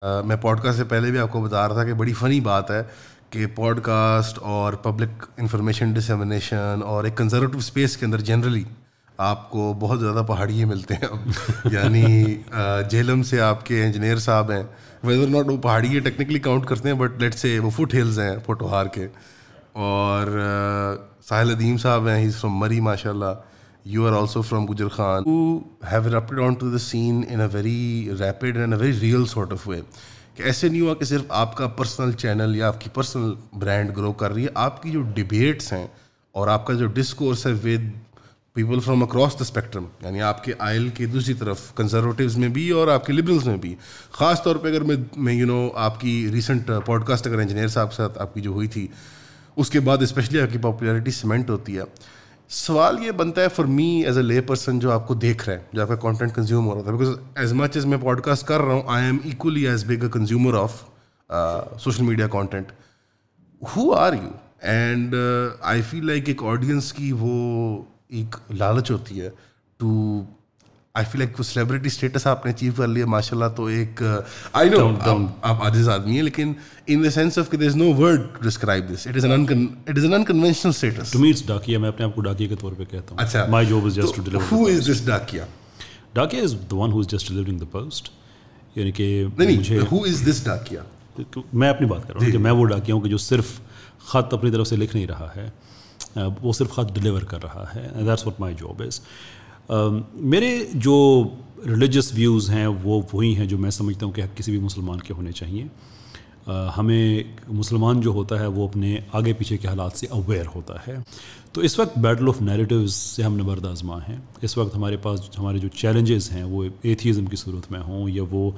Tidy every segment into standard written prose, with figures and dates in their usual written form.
میں pod cost سے پہلے بھی آپ کو بتا رہا تھا کہ بڑی فنی بات ہے کہ پوڈ کاسٹ اور پبلک انفارمیشن ڈسیمنیشن اور ایک کنزرویٹو اسپیس کے اندر جنرلی آپ کو بہت زیادہ پہاڑیے ملتے ہیں اب. یعنی جہلم سے آپ کے انجینئر صاحب ہیں, ویدر ناٹ وہ پہاڑیے ٹیکنیکلی کاؤنٹ کرتے ہیں بٹ لیٹ سے وہ فٹ ہلز ہیں پوٹوہار کے. اور ساحل ادیم صاحب ہیں, ہی از فرام مری ماشاء اللہ. You are also from Gujar Khan, who have erupted onto the scene in a very rapid and a very real sort of way. کہ ایسے نہیں ہوا کہ صرف آپ کا پرسنل چینل یا آپ کی پرسنل برانڈ گرو کر رہی ہے, آپ کی جو ڈبیٹس ہیں اور آپ کا جو ڈسکورس ہے with people from across the spectrum, یعنی آپ کے آئل کی دوسری طرف کنزرویٹیوز میں بھی اور آپ کے لبرلز میں بھی. خاص طور پہ اگر میں آپ کی ریسنٹ پوڈ کاسٹ اگر انجینئر صاحب کے ساتھ آپ کی جو ہوئی تھی اس کے بعد اسپیشلی آپ کی پاپولیرٹی سیمنٹ ہوتی ہے. سوال یہ بنتا ہے فار می ایز اے لے پرسن جو آپ کو دیکھ رہا ہے, جو آپ کا کانٹینٹ کنزیوم ہو رہا تھا, بیکاز ایز مچ ایز میں پوڈ کاسٹ کر رہا ہوں I am equally as big a consumer of social media content. Who are you? And I feel like ایک آڈینس کی وہ ایک لالچ ہوتی ہے too, I feel like celebrity status آپ نے اچیو کر لیا ماشاء اللہ, تو ایک آئی نو آپ عاجز آدمی ہیں لیکن ان دا سینس آف کہ there is no word to describe this, it is an unconventional status. To me it's dakiya, میں اپنے آپ کو ڈاکیا کے طور پہ کہتا ہوں. اچھا, my job is just to deliver. Who is this dakiya? Dakiya is the one who is just delivering the post. یعنی کہ نہیں, ہو از دس ڈاکیا؟ میں اپنی بات کر رہا ہوں کہ میں وہ ڈاکیا ہوں کہ جو صرف خط اپنی طرف سے لکھ نہیں رہا ہے, وہ صرف خط ڈیلیور کر رہا ہے. دیٹس واٹ مائی جاب از. میرے جو ریلیجس ویوز ہیں وہ وہی ہیں جو میں سمجھتا ہوں کہ کسی بھی مسلمان کے ہونے چاہیے. ہمیں مسلمان جو ہوتا ہے وہ اپنے آگے پیچھے کے حالات سے اویئر ہوتا ہے. تو اس وقت بیٹل آف نیریٹیوز سے ہم نبرد آزما ہیں. اس وقت ہمارے پاس ہمارے جو چیلنجز ہیں وہ ایتھیزم کی صورت میں ہوں یا وہ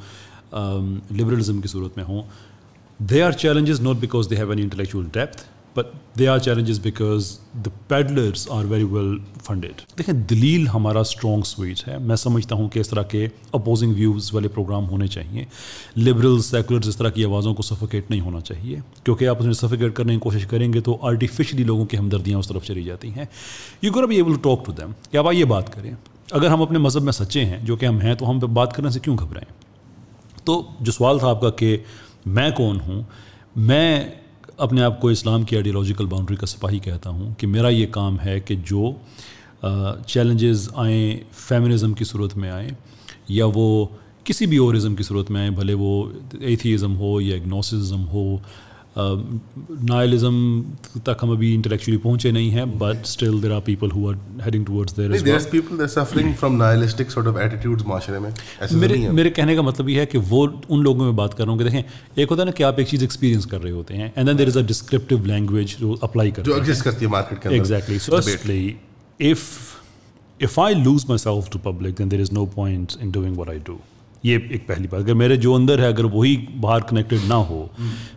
لبرلزم کی صورت میں ہوں, they are challenges not because they have any intellectual depth but they are challenges because the peddlers are very well funded. دیکھیں دلیل ہمارا اسٹرانگ سویٹ ہے. میں سمجھتا ہوں کہ اس طرح کے اپوزنگ ویوز والے پروگرام ہونے چاہیے. لبرلز سیکولرز اس طرح کی آوازوں کو سفوکیٹ نہیں ہونا چاہیے, کیونکہ آپ اسے سفوکیٹ کرنے کی کوشش کریں گے تو آرٹیفیشلی لوگوں کی ہمدردیاں اس طرف چلی جاتی ہیں. You gonna be able to talk to them کہ اب یہ بات کریں. اگر ہم اپنے مذہب میں سچے ہیں جو کہ ہم ہیں تو ہم بات کرنے سے کیوں گھبرائیں. تو جو سوال تھا آپ کا کہ میں کون ہوں, میں اپنے آپ کو اسلام کی آئیڈیالوجیکل باؤنڈری کا سپاہی کہتا ہوں کہ میرا یہ کام ہے کہ جو چیلنجز آئیں فیمنزم کی صورت میں آئیں یا وہ کسی بھی اور ازم کی صورت میں آئیں, بھلے وہ ایتھیزم ہو یا اگنوسٹزم ہو, نائلزم تک ہم ابھی انٹلیکچولی پہنچے نہیں ہیں but still there are people who are heading towards there is there people they suffering from nihilistic sort of attitudes معاشرے میں. میرے کہنے کا مطلب یہ ہے کہ وہ ان لوگوں میں بات کر رہا ہوں کہ دیکھیں ایک ہوتا ہے نا کہ آپ ایک چیز ایکسپیرینس کر رہے ہوتے ہیں and then there is a descriptive language جو اپلائی کرتے ہیں, جو ایگزسٹ کرتی ہے مارکیٹ کے اندر. Exactly. So firstly if I lose myself to public then there is no point in doing what I do. یہ ایک پہلی بات. اگر میرے جو اندر ہے اگر وہی باہر کنیکٹڈ نہ ہو,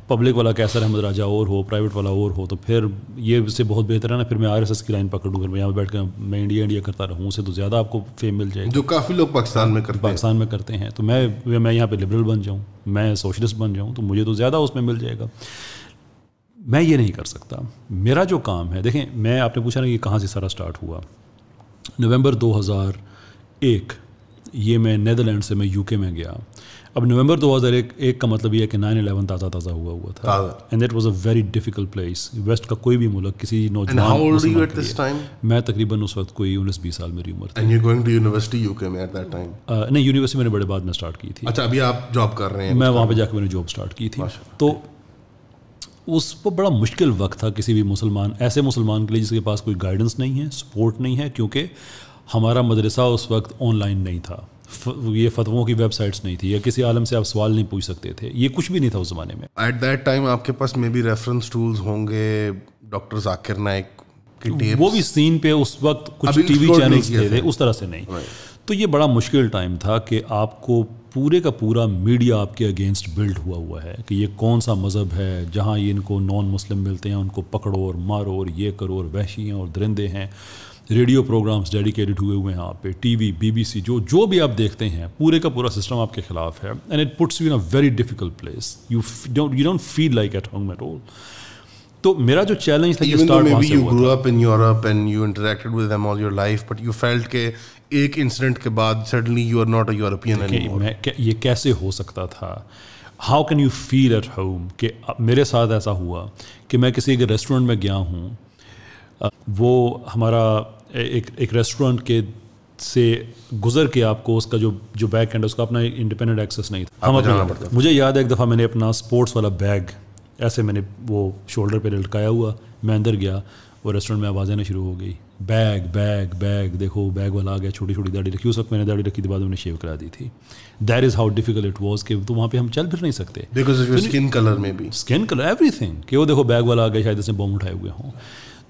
پبلک والا کیسر احمد راجہ اور ہو, پرائیویٹ والا اور ہو, تو پھر یہ اس سے بہت بہتر ہے نا پھر میں RSS کی لائن پکڑوں, پھر میں یہاں بیٹھ کر میں انڈیا کرتا رہوں, اسے تو زیادہ آپ کو فیم مل جائے گی, جو کافی لوگ پاکستان میں کرتے ہیں. تو میں یہاں پہ لبرل بن جاؤں, میں سوشلسٹ بن جاؤں, تو مجھے تو زیادہ اس میں مل جائے گا. میں یہ نہیں کر سکتا. میرا جو کام ہے, دیکھیں میں آپ نے پوچھا نا کہ کہاں سے سارا اسٹارٹ ہوا. نومبر 2001 یہ میں نیدرلینڈ سے میں UK میں گیا. اب نومبر 2001 کا مطلب یہ ہے کہ 9/11 تازہ ہوا تھا, and that was a very difficult place. West کا کوئی بھی ملک کسی نوجوان, میں تقریباً اس وقت کوئی 19-20 سال میری عمر تھی. نہیں, یونیورسٹی میں نے بڑے بعد میں اسٹارٹ کی تھی. اچھا, ابھی آپ جاب کر رہے ہیں؟ میں وہاں پہ جا کے میں نے جاب اسٹارٹ کی تھی. تو اس پر بڑا مشکل وقت تھا کسی بھی ایسے مسلمان کے لیے جس کے پاس کوئی گائیڈنس نہیں ہے, سپورٹ نہیں ہے, کیونکہ ہمارا مدرسہ اس وقت آن لائن نہیں تھا, یہ فتووں کی ویب سائٹس نہیں تھی, یا کسی عالم سے آپ سوال نہیں پوچھ سکتے تھے, یہ کچھ بھی نہیں تھا اس زمانے میں. ایٹ دیٹ ٹائم آپ کے پاس میں بھی ریفرنس ٹولز ہوں گے, ڈاکٹر ذاکر نائک کی ٹیپس, وہ بھی سین پہ اس وقت کچھ ٹی وی چینلز تھے, اس طرح سے نہیں. تو یہ بڑا مشکل ٹائم تھا کہ آپ کو پورے کا پورا میڈیا آپ کے اگینسٹ بلڈ ہوا ہے کہ یہ کون سا مذہب ہے, جہاں یہ ان کو نان مسلم ملتے ہیں ان کو پکڑو اور مارو اور یہ کرو, اور وحشی ہیں اور درندے ہیں. ریڈیو پروگرامز ڈیڈیکیٹڈ ہوئے ہیں آپ پہ, ٹی وی BBC جو بھی آپ دیکھتے ہیں, پورے کا پورا سسٹم آپ کے خلاف ہے. And it puts you in a very difficult place. You don't feel like at home at all. تو میرا جو چیلنج تھا, even though maybe you grew up in Europe and you interacted with them all your life, but you felt کہ ایک incident کے بعد suddenly you are not a European anymore. یہ کیسے ہو سکتا تھا؟ How can you feel at home. کہ میرے ساتھ ایسا ہوا کہ میں کسی ایک ریسٹورنٹ میں گیا ہوں, وہ ہمارا ایک ریسٹورنٹ کے سے گزر کے آپ کو اس کا جو بیک اینڈ ہے اس کا اپنا انڈیپینڈنٹ ایکسیس نہیں تھا. مجھے یاد ہے ایک دفعہ میں نے اپنا اسپورٹس والا بیگ ایسے میں نے وہ شولڈر پہ لٹکایا ہوا, میں اندر گیا, وہ ریسٹورنٹ میں آوازیں آنا شروع ہو گئی, بیگ بیگ بیگ, دیکھو بیگ والا آ گیا, چھوٹی چھوٹی داڑھی رکھی, اس وقت میں نے داڑھی رکھی تھی, بعد میں نے شیو کرا دی تھی. That is how difficult it was کہ تو وہاں پہ ہم چل پھر نہیں سکتے because of your skin colour میں بھی, اسکن کلر ایوری تھنگ, کہ وہ دیکھو بیگ والا آ گیا, شاید اس نے بم اٹھائے ہوئے ہوں.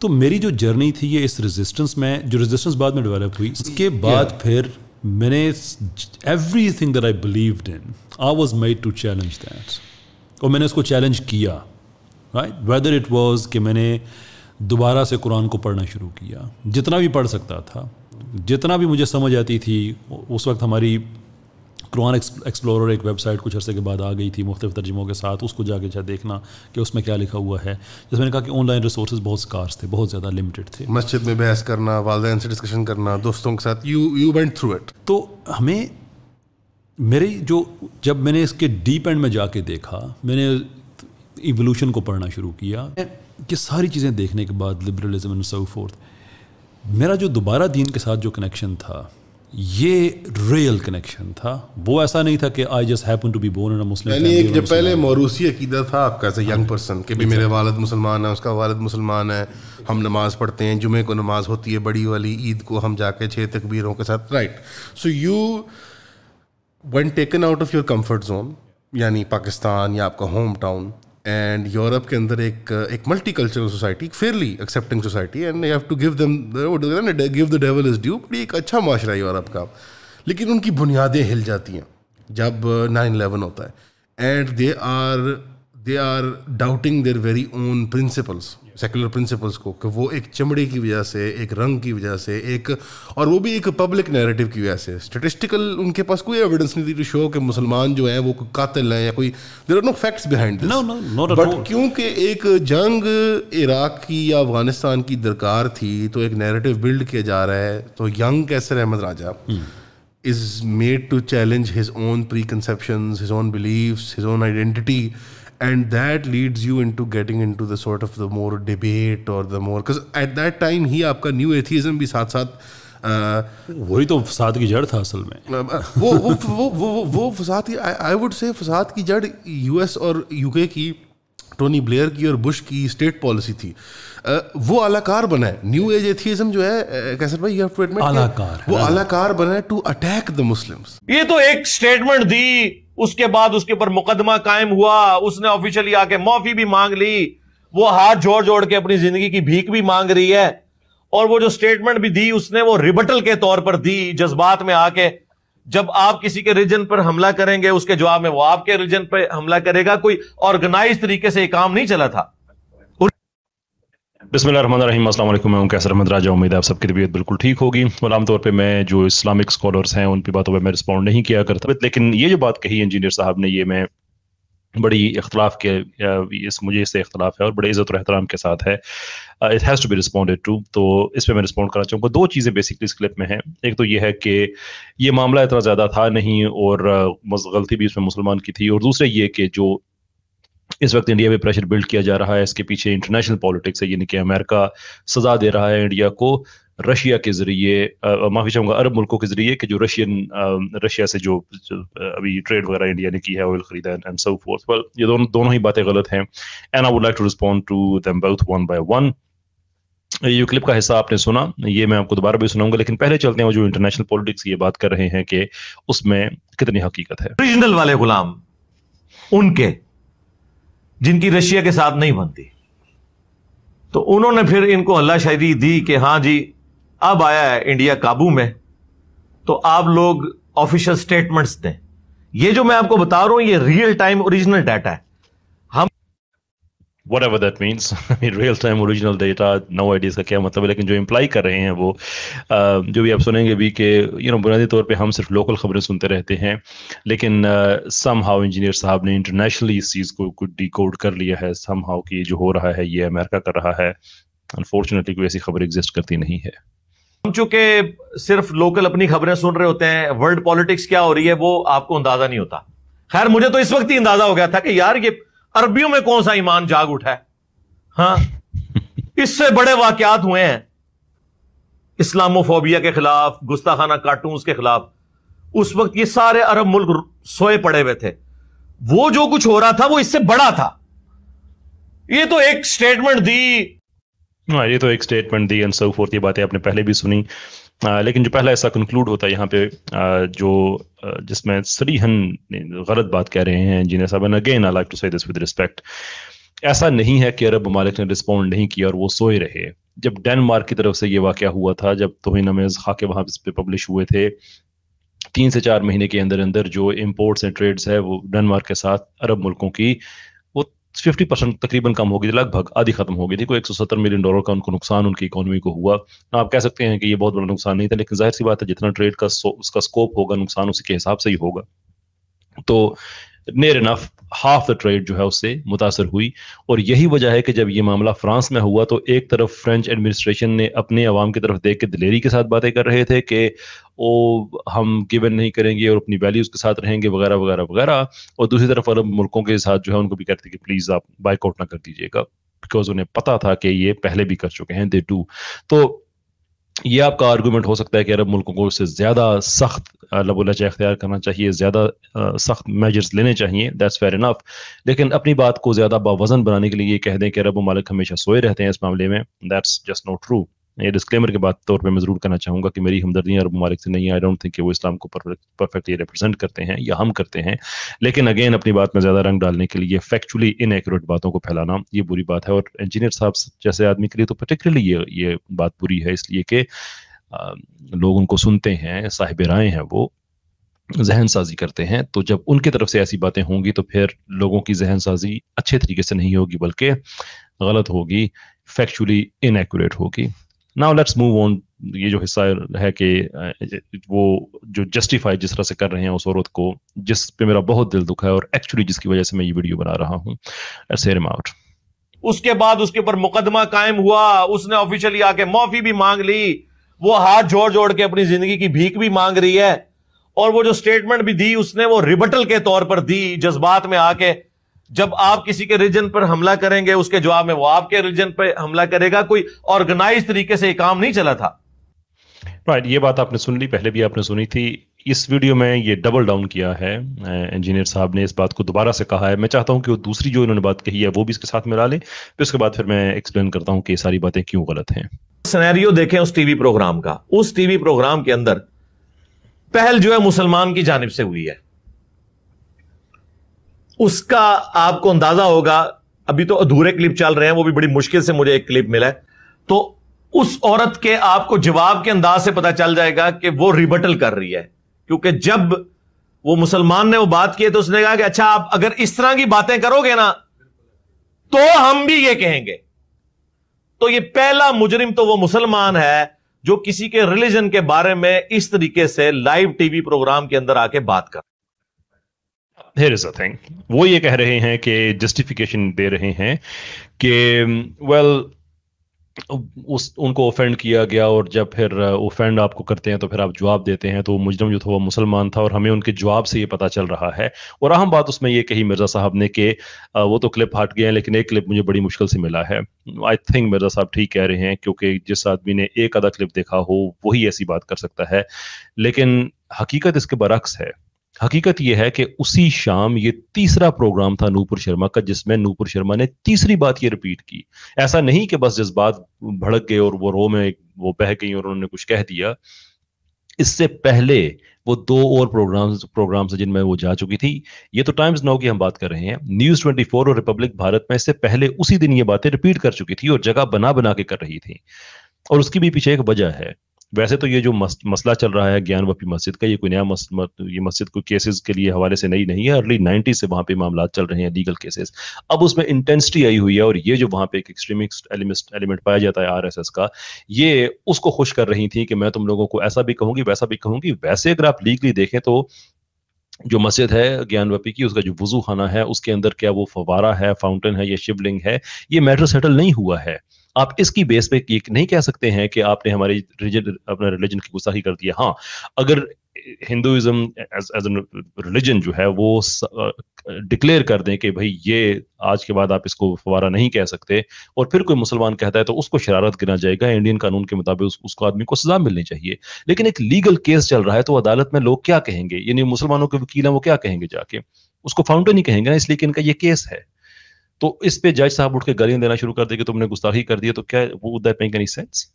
تو میری جو جرنی تھی یہ اس ریزسٹنس میں, جو ریزسٹنس بعد میں ڈیولپ ہوئی, اس کے بعد پھر میں نے everything that I believed in I was made to challenge that, اور میں نے اس کو چیلنج کیا, رائٹ, ویدر اٹ واز کہ میں نے دوبارہ سے قرآن کو پڑھنا شروع کیا, جتنا بھی پڑھ سکتا تھا, جتنا بھی مجھے سمجھ آتی تھی. اس وقت ہماری قرآن ایکسپلورر ایک ویب سائٹ کچھ عرصے کے بعد آ گئی تھی مختلف ترجموں کے ساتھ, اس کو جا کے دیکھنا کہ اس میں کیا لکھا ہوا ہے. جیسے میں نے کہا کہ آن لائن ریسورسز بہت اسکارس تھے, بہت زیادہ لمیٹڈ تھے. مسجد میں بحث کرنا, والدین سے ڈسکشن کرنا, دوستوں کے ساتھ, یو وینٹ تھرو اٹ. تو ہمیں میری جب میں نے اس کے ڈیپ اینڈ میں جا کے دیکھا, میں نے ایوولوشن کو پڑھنا شروع کیا, کہ ساری چیزیں دیکھنے کے بعد لبرلزم اینڈ سو فورتھ, میرا جو دوبارہ دین کے ساتھ جو کنیکشن تھا یہ ریئل کنیکشن تھا. وہ ایسا نہیں تھا کہ I just happen to be born in a Muslim family. یعنی جب پہلے موروثی عقیدہ تھا آپ کا ایز اے ینگ پرسن کہ بھی میرے والد مسلمان ہیں, اس کا والد مسلمان ہے, ہم نماز پڑھتے ہیں, جمعے کو نماز ہوتی ہے بڑی والی, عید کو ہم جا کے 6 تکبیروں کے ساتھ, right. So you when taken out of your comfort zone, یعنی پاکستان یا آپ کا ہوم ٹاؤن, اینڈ یورپ کے اندر ایک multicultural society, fairly accepting society, and you have to give them give the devil his due, بڑی ایک اچھا معاشرہ ہے یورپ کا. لیکن ان کی بنیادیں ہل جاتی ہیں جب 9/11 ہوتا ہے, and they are doubting their very own principles, secular principles کو, کہ وہ ایک چمڑے کی وجہ سے, ایک رنگ کی وجہ سے, اور وہ بھی ایک پبلک نیریٹو کی وجہ سے. اسٹیٹسٹیکل ان کے پاس کوئی ایویڈنس نہیں تھی ٹو شو کہ مسلمان جو ہیں وہ کوئی قاتل ہیں یا کوئی, there are no facts behind this. But کیونکہ ایک جنگ عراق کی یا افغانستان کی درکار تھی, تو ایک نیریٹو بلڈ کیا جا رہا ہے. تو ینگ کیسر احمد راجہ is made to challenge his own preconceptions, his own beliefs, his own identity, and that leads you into getting into the sort of the more debate or the more, because at that time ہی آپ کا new atheism بھی ساتھ ساتھ وہی تو فساد کی جڑ تھا اصل میں. وہ فساد کی, آئی وڈ سے فساد کی جڑ یو ایس اور یو کے کی, ٹونی بلیئر کی اور بش کی اسٹیٹ پالیسی تھی. وہ اعلی کار بنا ہے, نیو ایج ایتھیزم جو ہے کیسر بھائی, یو ہیو ٹو ایڈمٹ, وہ اعلی کار بنا ہے ٹو اٹیک دا مسلمس. یہ تو ایک سٹیٹمنٹ دی, اس کے بعد اس کے اوپر مقدمہ قائم ہوا, اس نے آفیشلی آ کے معافی بھی مانگ لی, وہ ہاتھ جوڑ جوڑ کے اپنی زندگی کی بھیک بھی مانگ رہی ہے, اور وہ جو سٹیٹمنٹ بھی دی اس نے وہ ریبٹل کے طور پر دی, جذبات میں آ کے. جب آپ کسی کے ریجن پر حملہ کریں گے اس کے جواب میں وہ آپ کے ریجن پہ حملہ کرے گا. کوئی آرگنائز طریقے سے یہ کام نہیں چلا تھا. بسم اللہ الرحمن الرحیم. السلام علیکم, میں ہوں کیسر احمد راجہ. امید ہے آپ سب کی طبیعت بالکل ٹھیک ہوگی. اور عام طور پہ میں جو اسلامک اسکالرس ہیں ان پہ باتوں پہ میں رسپونڈ نہیں کیا کرتا, لیکن یہ جو بات کہی انجینئر صاحب نے, یہ میں بڑی اختلاف کے مجھے اس سے اختلاف ہے اور بڑے عزت و احترام کے ساتھ ہے. It has to be responded to. تو اس پہ میں رسپونڈ کرنا چاہوں گا. 2 چیزیں بیسکلی اس کلپ میں ہیں. ایک تو یہ ہے کہ یہ معاملہ اتنا زیادہ تھا نہیں اور غلطی بھی اس میں مسلمان کی تھی, اور دوسرے یہ کہ جو اس وقت انڈیا پہ پریشر بلڈ کیا جا رہا ہے, اس کے پیچھے انٹرنیشنل پالیٹکس ہے, یعنی کہ امریکہ سزا دے رہا ہے انڈیا کو رشیا کے ذریعے, معافی چاہوں گا عرب ملکوں کے ذریعے, کہ جو رشیا سے جو ابھی ٹریڈ وغیرہ انڈیا نے کی ہے, آئل خریدا اینڈ سو فورتھ. ویل یہ دونوں ہی باتیں غلط ہیں, and I would like to respond to them both one by one. یہ کلپ کا حصہ آپ نے سنا, یہ میں آپ کو دوبارہ بھی سناؤں گا, لیکن پہلے چلتے ہیں وہ جو انٹرنیشنل پالیٹکس کی یہ بات کر رہے ہیں کہ اس میں کتنی حقیقت ہے. اوریجنل والے غلام ان کے جن کی رشیا کے ساتھ نہیں بنتی, تو انہوں نے پھر ان کو اللہ شاہدی دی کہ ہاں جی اب آیا ہے انڈیا قابو میں, تو آپ لوگ آفیشل سٹیٹمنٹس دیں. یہ جو میں آپ کو بتا رہا ہوں یہ ریئل ٹائم اوریجنل ڈیٹا ہے. ہم whatever that means, real time original data, no idea اس کا کیا مطلب ہے, لیکن جو امپلائی کر رہے ہیں وہ جو بھی آپ سنیں گے بھی کہ بنیادی طور پہ ہم صرف لوکل خبریں سنتے رہتے ہیں, لیکن سم ہاؤ انجینئر صاحب نے انٹرنیشنلی اس چیز کو ڈیکوڈ کر لیا ہے سم ہاؤ کہ جو ہو رہا ہے یہ امریکہ کر رہا ہے. انفارچونیٹلی کوئی ایسی خبر ایگزسٹ کرتی نہیں ہے. ہم چونکہ صرف لوکل اپنی خبریں سن رہے ہوتے ہیں, ورلڈ پالیٹکس کیا ہو رہی ہے وہ آپ کو اندازہ نہیں ہوتا. خیر مجھے تو اس وقت ہی اندازہ ہو گیا تھا کہ یار یہ عربیوں میں کون سا ایمان جاگ اٹھا ہے. ہاں اس سے بڑے واقعات ہوئے ہیں اسلاموفوبیا کے خلاف, گستاخانہ کارٹونز کے خلاف. اس وقت یہ سارے عرب ملک سوئے پڑے ہوئے تھے. وہ جو کچھ ہو رہا تھا وہ اس سے بڑا تھا. یہ تو ایک سٹیٹمنٹ دی, یہ تو ایک statement the and so forth. یہ باتیں آپ نے پہلے بھی سنی, لیکن جو پہلا ایسا کنکلوڈ ہوتا ہے یہاں پہ جو جس میں صریحاً غلط بات کہہ رہے ہیں انجینئر صاحب, and again I like to say this with respect, ایسا نہیں ہے کہ عرب ممالک نے رسپونڈ نہیں کیا اور وہ سوئے رہے. جب ڈینمارک کی طرف سے یہ واقعہ ہوا تھا, جب توہین آمیز خاکے وہاں پہ پبلش ہوئے تھے, 3 سے 4 مہینے کے اندر اندر جو امپورٹس اینڈ ٹریڈز ہے وہ ڈنمارک کے ساتھ عرب ملکوں کی وہ 50% تقریباً کم ہو گئی تھی, لگ بھگ آدھی ختم ہو گئی تھی. کوئی $170 ملین کا ان کو نقصان ان کی اکانومی کو ہوا. آپ کہہ سکتے ہیں کہ یہ بہت بڑا نقصان نہیں تھا, لیکن ظاہر سی بات ہے جتنا ٹریڈ کا اس کا اسکوپ ہوگا نقصان اسی کے حساب سے ہی ہوگا. تو near enough half the trade جو ہے اس سے متاثر ہوئی. اور یہی وجہ ہے کہ جب یہ معاملہ فرانس میں ہوا تو ایک طرف فرینچ ایڈمنسٹریشن نے اپنے عوام کی طرف دیکھ کے دلیری کے ساتھ باتیں کر رہے تھے کہ ہم گیون نہیں کریں گے اور اپنی ویلیوز کے ساتھ رہیں گے وغیرہ وغیرہ وغیرہ, اور دوسری طرف عرب ملکوں کے ساتھ جو ہے ان کو بھی کہتے کہ پلیز آپ بائک آؤٹ نہ کر دیجیے گا, بیکاز انہیں پتا تھا کہ یہ پہلے بھی کر چکے ہیں, دے ڈو. تو یہ آپ کا آرگومنٹ ہو سکتا ہے کہ عرب ملکوں کو اس سے زیادہ سخت لب و لہجہ اختیار کرنا چاہیے, زیادہ سخت میجرز لینے چاہیے, دیٹس فیئر انف. لیکن اپنی بات کو زیادہ باوزن بنانے کے لیے یہ کہہ دیں کہ عرب ممالک ہمیشہ سوئے رہتے ہیں اس معاملے میں, دیٹس جسٹ ناٹ ٹرو. یہ ڈسکلیمر کے طور پہ میں ضرور کہنا چاہوں گا کہ میری ہمدردیاں عرب ممالک سے نہیں ہے. آئی ڈونٹ تھنک کہ وہ اسلام کو پرفیکٹلی ریپرزینٹ کرتے ہیں یا ہم کرتے ہیں, لیکن اگین اپنی بات میں زیادہ رنگ ڈالنے کے لیے فیکچولی انیکوریٹ باتوں کو پھیلانا یہ بری بات ہے. اور انجینئر صاحب جیسے آدمی کے لیے تو پرٹیکولرلی یہ بات بری ہے, اس لیے کہ لوگ ان کو سنتے ہیں, صاحب رائے ہیں, وہ ذہن سازی کرتے ہیں. تو جب ان کی طرف سے ایسی باتیں ہوں گی تو پھر لوگوں کی ذہن سازی اچھے طریقے سے نہیں ہوگی بلکہ غلط ہوگی, فیکچولی انیکوریٹ ہوگی. Now let's move on. یہ جو حصہ ہے کہ وہ جو جسٹیفائی جس طرح سے کر رہے ہیں اس عورت کو, جس پہ میرا بہت دل دکھا ہے اور ایکچولی جس کی وجہ سے میں یہ ویڈیو بنا رہا ہوں, لیٹس ہیئر ہم آؤٹ. اس کے بعد اس کے اوپر مقدمہ قائم ہوا, اس نے آفیشلی آ کے معافی بھی مانگ لی, وہ ہاتھ جوڑ جوڑ کے اپنی زندگی کی بھیک بھی مانگ رہی ہے, اور وہ جو سٹیٹمنٹ بھی دی اس نے وہ ریبٹل کے طور پر دی, جذبات میں آ کے. جب آپ کسی کے ریجن پر حملہ کریں گے اس کے جواب میں وہ آپ کے ریجن پہ حملہ کرے گا. کوئی آرگنائز طریقے سے یہ کام نہیں چلا تھا. رائٹ, یہ بات آپ نے سن لی, پہلے بھی آپ نے سنی تھی. اس ویڈیو میں یہ ڈبل ڈاؤن کیا ہے انجینئر صاحب نے, اس بات کو دوبارہ سے کہا ہے. میں چاہتا ہوں کہ وہ دوسری جو انہوں نے بات کہی ہے وہ بھی اس کے ساتھ ملا لیں, پھر اس کے بعد پھر میں ایکسپلین کرتا ہوں کہ یہ ساری باتیں کیوں غلط ہیں. سینیریو دیکھیں اس ٹی وی پروگرام کا. اس ٹی وی پروگرام کے اندر پہل جو ہے مسلمان کی جانب سے ہوئی ہے. اس کا آپ کو اندازہ ہوگا, ابھی تو ادھورے کلپ چل رہے ہیں, وہ بھی بڑی مشکل سے مجھے ایک کلپ ملا ہے, تو اس عورت کے آپ کو جواب کے انداز سے پتا چل جائے گا کہ وہ ریبٹل کر رہی ہے. کیونکہ جب وہ مسلمان نے وہ بات کی تو اس نے کہا کہ اچھا آپ اگر اس طرح کی باتیں کرو گے نا تو ہم بھی یہ کہیں گے. تو یہ پہلا مجرم تو وہ مسلمان ہے جو کسی کے ریلیجن کے بارے میں اس طریقے سے لائیو ٹی وی پروگرام کے اندر آ کے بات کر. Here is the thing. وہ یہ کہہ رہے ہیں کہ جسٹیفیکیشن دے رہے ہیں کہ ان کو اوفینڈ کیا گیا, اور جب پھر اوفینڈ آپ کو کرتے ہیں تو پھر آپ جواب دیتے ہیں. تو مجرم جو تھا وہ مسلمان تھا اور ہمیں ان کے جواب سے یہ پتا چل رہا ہے. اور اہم بات اس میں یہ کہی مرزا صاحب نے کہ وہ تو کلپ ہٹ گئے ہیں لیکن ایک کلپ مجھے بڑی مشکل سے ملا ہے. آئی تھنک مرزا صاحب ٹھیک کہہ رہے ہیں, کیونکہ جس آدمی نے ایک آدھا کلپ دیکھا ہو وہی ایسی بات کر سکتا ہے. لیکن حقیقت اس کے برعکس ہے. حقیقت یہ ہے کہ اسی شام یہ تیسرا پروگرام تھا نوپور شرما کا, جس میں نوپور شرما نے تیسری بات یہ ریپیٹ کی. ایسا نہیں کہ بس جذبات بھڑک گئے اور وہ رو میں وہ بہہ گئی اور انہوں نے کچھ کہہ دیا. اس سے پہلے وہ 2 اور پروگرامز جن میں وہ جا چکی تھی. یہ تو ٹائمز ناؤ کی ہم بات کر رہے ہیں, نیوز 24 اور ریپبلک بھارت میں اس سے پہلے اسی دن یہ باتیں ریپیٹ کر چکی تھی اور جگہ بنا کے کر رہی تھی. اور اس کی بھی پیچھے ایک وجہ ہے. ویسے تو یہ جو مسئلہ چل رہا ہے گیان وپی مسجد کا, یہ کوئی نیا یہ مسجد کوئی کیسز کے لیے حوالے سے نئی نہیں ہے. ارلی 90 سے وہاں پہ معاملات چل رہے ہیں, لیگل کیسز. اب اس میں انٹینسٹی آئی ہوئی ہے, اور یہ جو وہاں پہ ایک ایکسٹریمسٹ ایلیمنٹ پایا جاتا ہے RSS کا, یہ اس کو خوش کر رہی تھی کہ میں تم لوگوں کو ایسا بھی کہوں گی ویسا بھی کہوں گی. ویسے اگر آپ لیگلی دیکھیں تو جو مسجد ہے گیان وپی کی, اس کا جو وضو خانہ ہے اس کے اندر کیا وہ فوارہ ہے, فاؤنٹن ہے یا شیو لنگ ہے, یہ میٹر سیٹل نہیں ہوا ہے. آپ اس کی بیس پہ یہ نہیں کہہ سکتے ہیں کہ آپ نے ہمارے اپنا ریلیجن کی گستاخی کر دی ہے. ہاں, اگر ہندوازم ایز این ریلیجن جو ہے وہ ڈکلیئر کر دیں کہ بھائی یہ آج کے بعد آپ اس کو فوارہ نہیں کہہ سکتے, اور پھر کوئی مسلمان کہتا ہے تو اس کو شرارت گنا جائے گا, انڈین قانون کے مطابق اس کو آدمی کو سزا ملنی چاہیے. لیکن ایک لیگل کیس چل رہا ہے تو عدالت میں لوگ کیا کہیں گے, یعنی مسلمانوں کے وکیل ہیں وہ کیا کہیں گے جا کے, اس کو فاؤنڈن ہی کہیں گے نا, اس لیے کہ ان کا یہ کیس ہے. تو اس پہ جج صاحب اٹھ کے گالیاں دینا شروع کر دے کہ تم نے گستاخی کر دی, تو کیا وہ would that make any sense?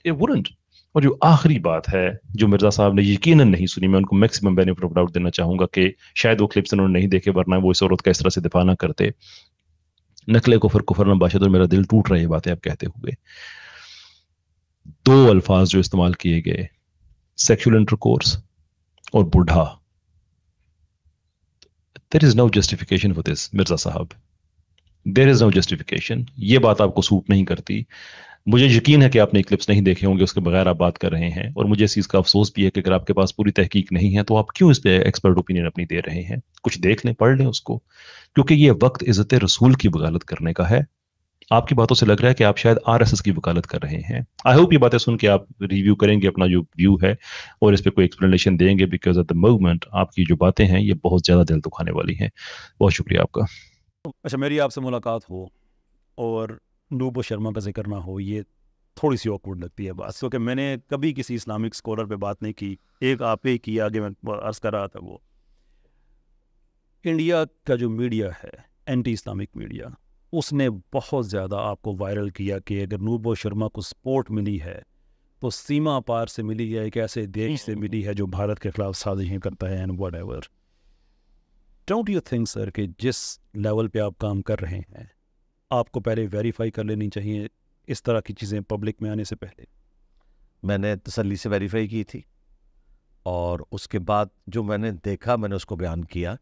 It wouldn't. اور جو آخری بات ہے جو مرزا صاحب نے یقیناً نہیں سنی, میں ان کو میکسیمم بینیفٹ آف ڈاؤٹ دینا چاہوں گا کہ شاید وہ کلپس انہوں نے نہیں دیکھے, ورنہ وہ اس عورت کا اس طرح سے دفاع نہ کرتے. نقل کفر کفر نہ باشد, اور میرا دل ٹوٹ رہا ہے یہ باتیں آپ کہتے ہوئے. 2 الفاظ جو استعمال کیے گئے, سیکشل انٹرکورس اور بوڑھا, there is no justification for this Mirza صاحب, there is no justification. یہ بات آپ کو سوٹ نہیں کرتی. مجھے یقین ہے کہ آپ نے کلپس نہیں دیکھے ہوں گے, اس کے بغیر آپ بات کر رہے ہیں, اور مجھے اس چیز کا افسوس بھی ہے کہ اگر آپ کے پاس پوری تحقیق نہیں ہے تو آپ کیوں اس پہ ایکسپرٹ اوپینین اپنی دے رہے ہیں. کچھ دیکھ لیں, پڑھ لیں اس کو, کیونکہ یہ وقت عزت رسول کی وکالت کرنے کا ہے. آپ کی باتوں سے لگ رہا ہے کہ آپ شاید RSS کی وکالت کر رہے ہیں. آئی ہوپ یہ باتیں سن کے آپ ریویو کریں گے اپنا جو ویو ہے, اور اس پہ کوئی ایکسپلینیشن دیں گے, بیکاز ایٹ دا مومنٹ آپ کی جو باتیں ہیں یہ بہت زیادہ دل دکھانے والی ہیں. بہت شکریہ آپ کا. اچھا, میری آپ سے ملاقات ہو اور نوبو شرما کا ذکر نہ ہو, یہ تھوڑی سی آکورڈ لگتی ہے بات, کیونکہ میں نے کبھی کسی اسلامک اسکالر پہ بات نہیں کی. ایک آپ ہی کی, آگے میں عرض کر رہا تھا, وہ انڈیا کا جو میڈیا ہے, اینٹی اسلامک میڈیا, اس نے بہت زیادہ آپ کو وائرل کیا کہ اگر نوبو شرما کو سپورٹ ملی ہے تو سیما پار سے ملی ہے, ایک ایسے دیش سے ملی ہے جو بھارت کے خلاف سازشیں کرتا ہے, and whatever. Don't you think sir کہ جس لیول پہ آپ کام کر رہے ہیں آپ کو پہلے ویریفائی کر لینی چاہیے اس طرح کی چیزیں پبلک میں آنے سے پہلے؟ میں نے تسلی سے ویریفائی کی تھی, اور اس کے بعد جو میں نے دیکھا میں نے اس کو بیان کیا,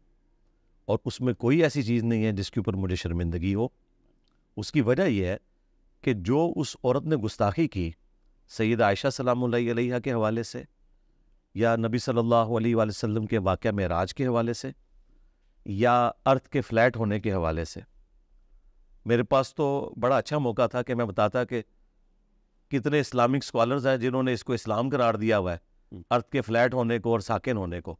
اور اس میں کوئی ایسی چیز نہیں ہے جس کے اوپر مجھے شرمندگی ہو. اس کی وجہ یہ ہے کہ جو اس عورت نے گستاخی کی سیدہ عائشہ سلام اللہ علیہا کے حوالے سے, یا نبی صلی اللہ علیہ وآلہ وسلم کے واقعہ معراج کے حوالے سے, یا ارتھ کے فلیٹ ہونے کے حوالے سے, میرے پاس تو بڑا اچھا موقع تھا کہ میں بتاتا کہ کتنے اسلامک اسکالرز ہیں جنہوں نے اس کو اسلام قرار دیا ہوا ہے, ارتھ کے فلیٹ ہونے کو اور ساکن ہونے کو.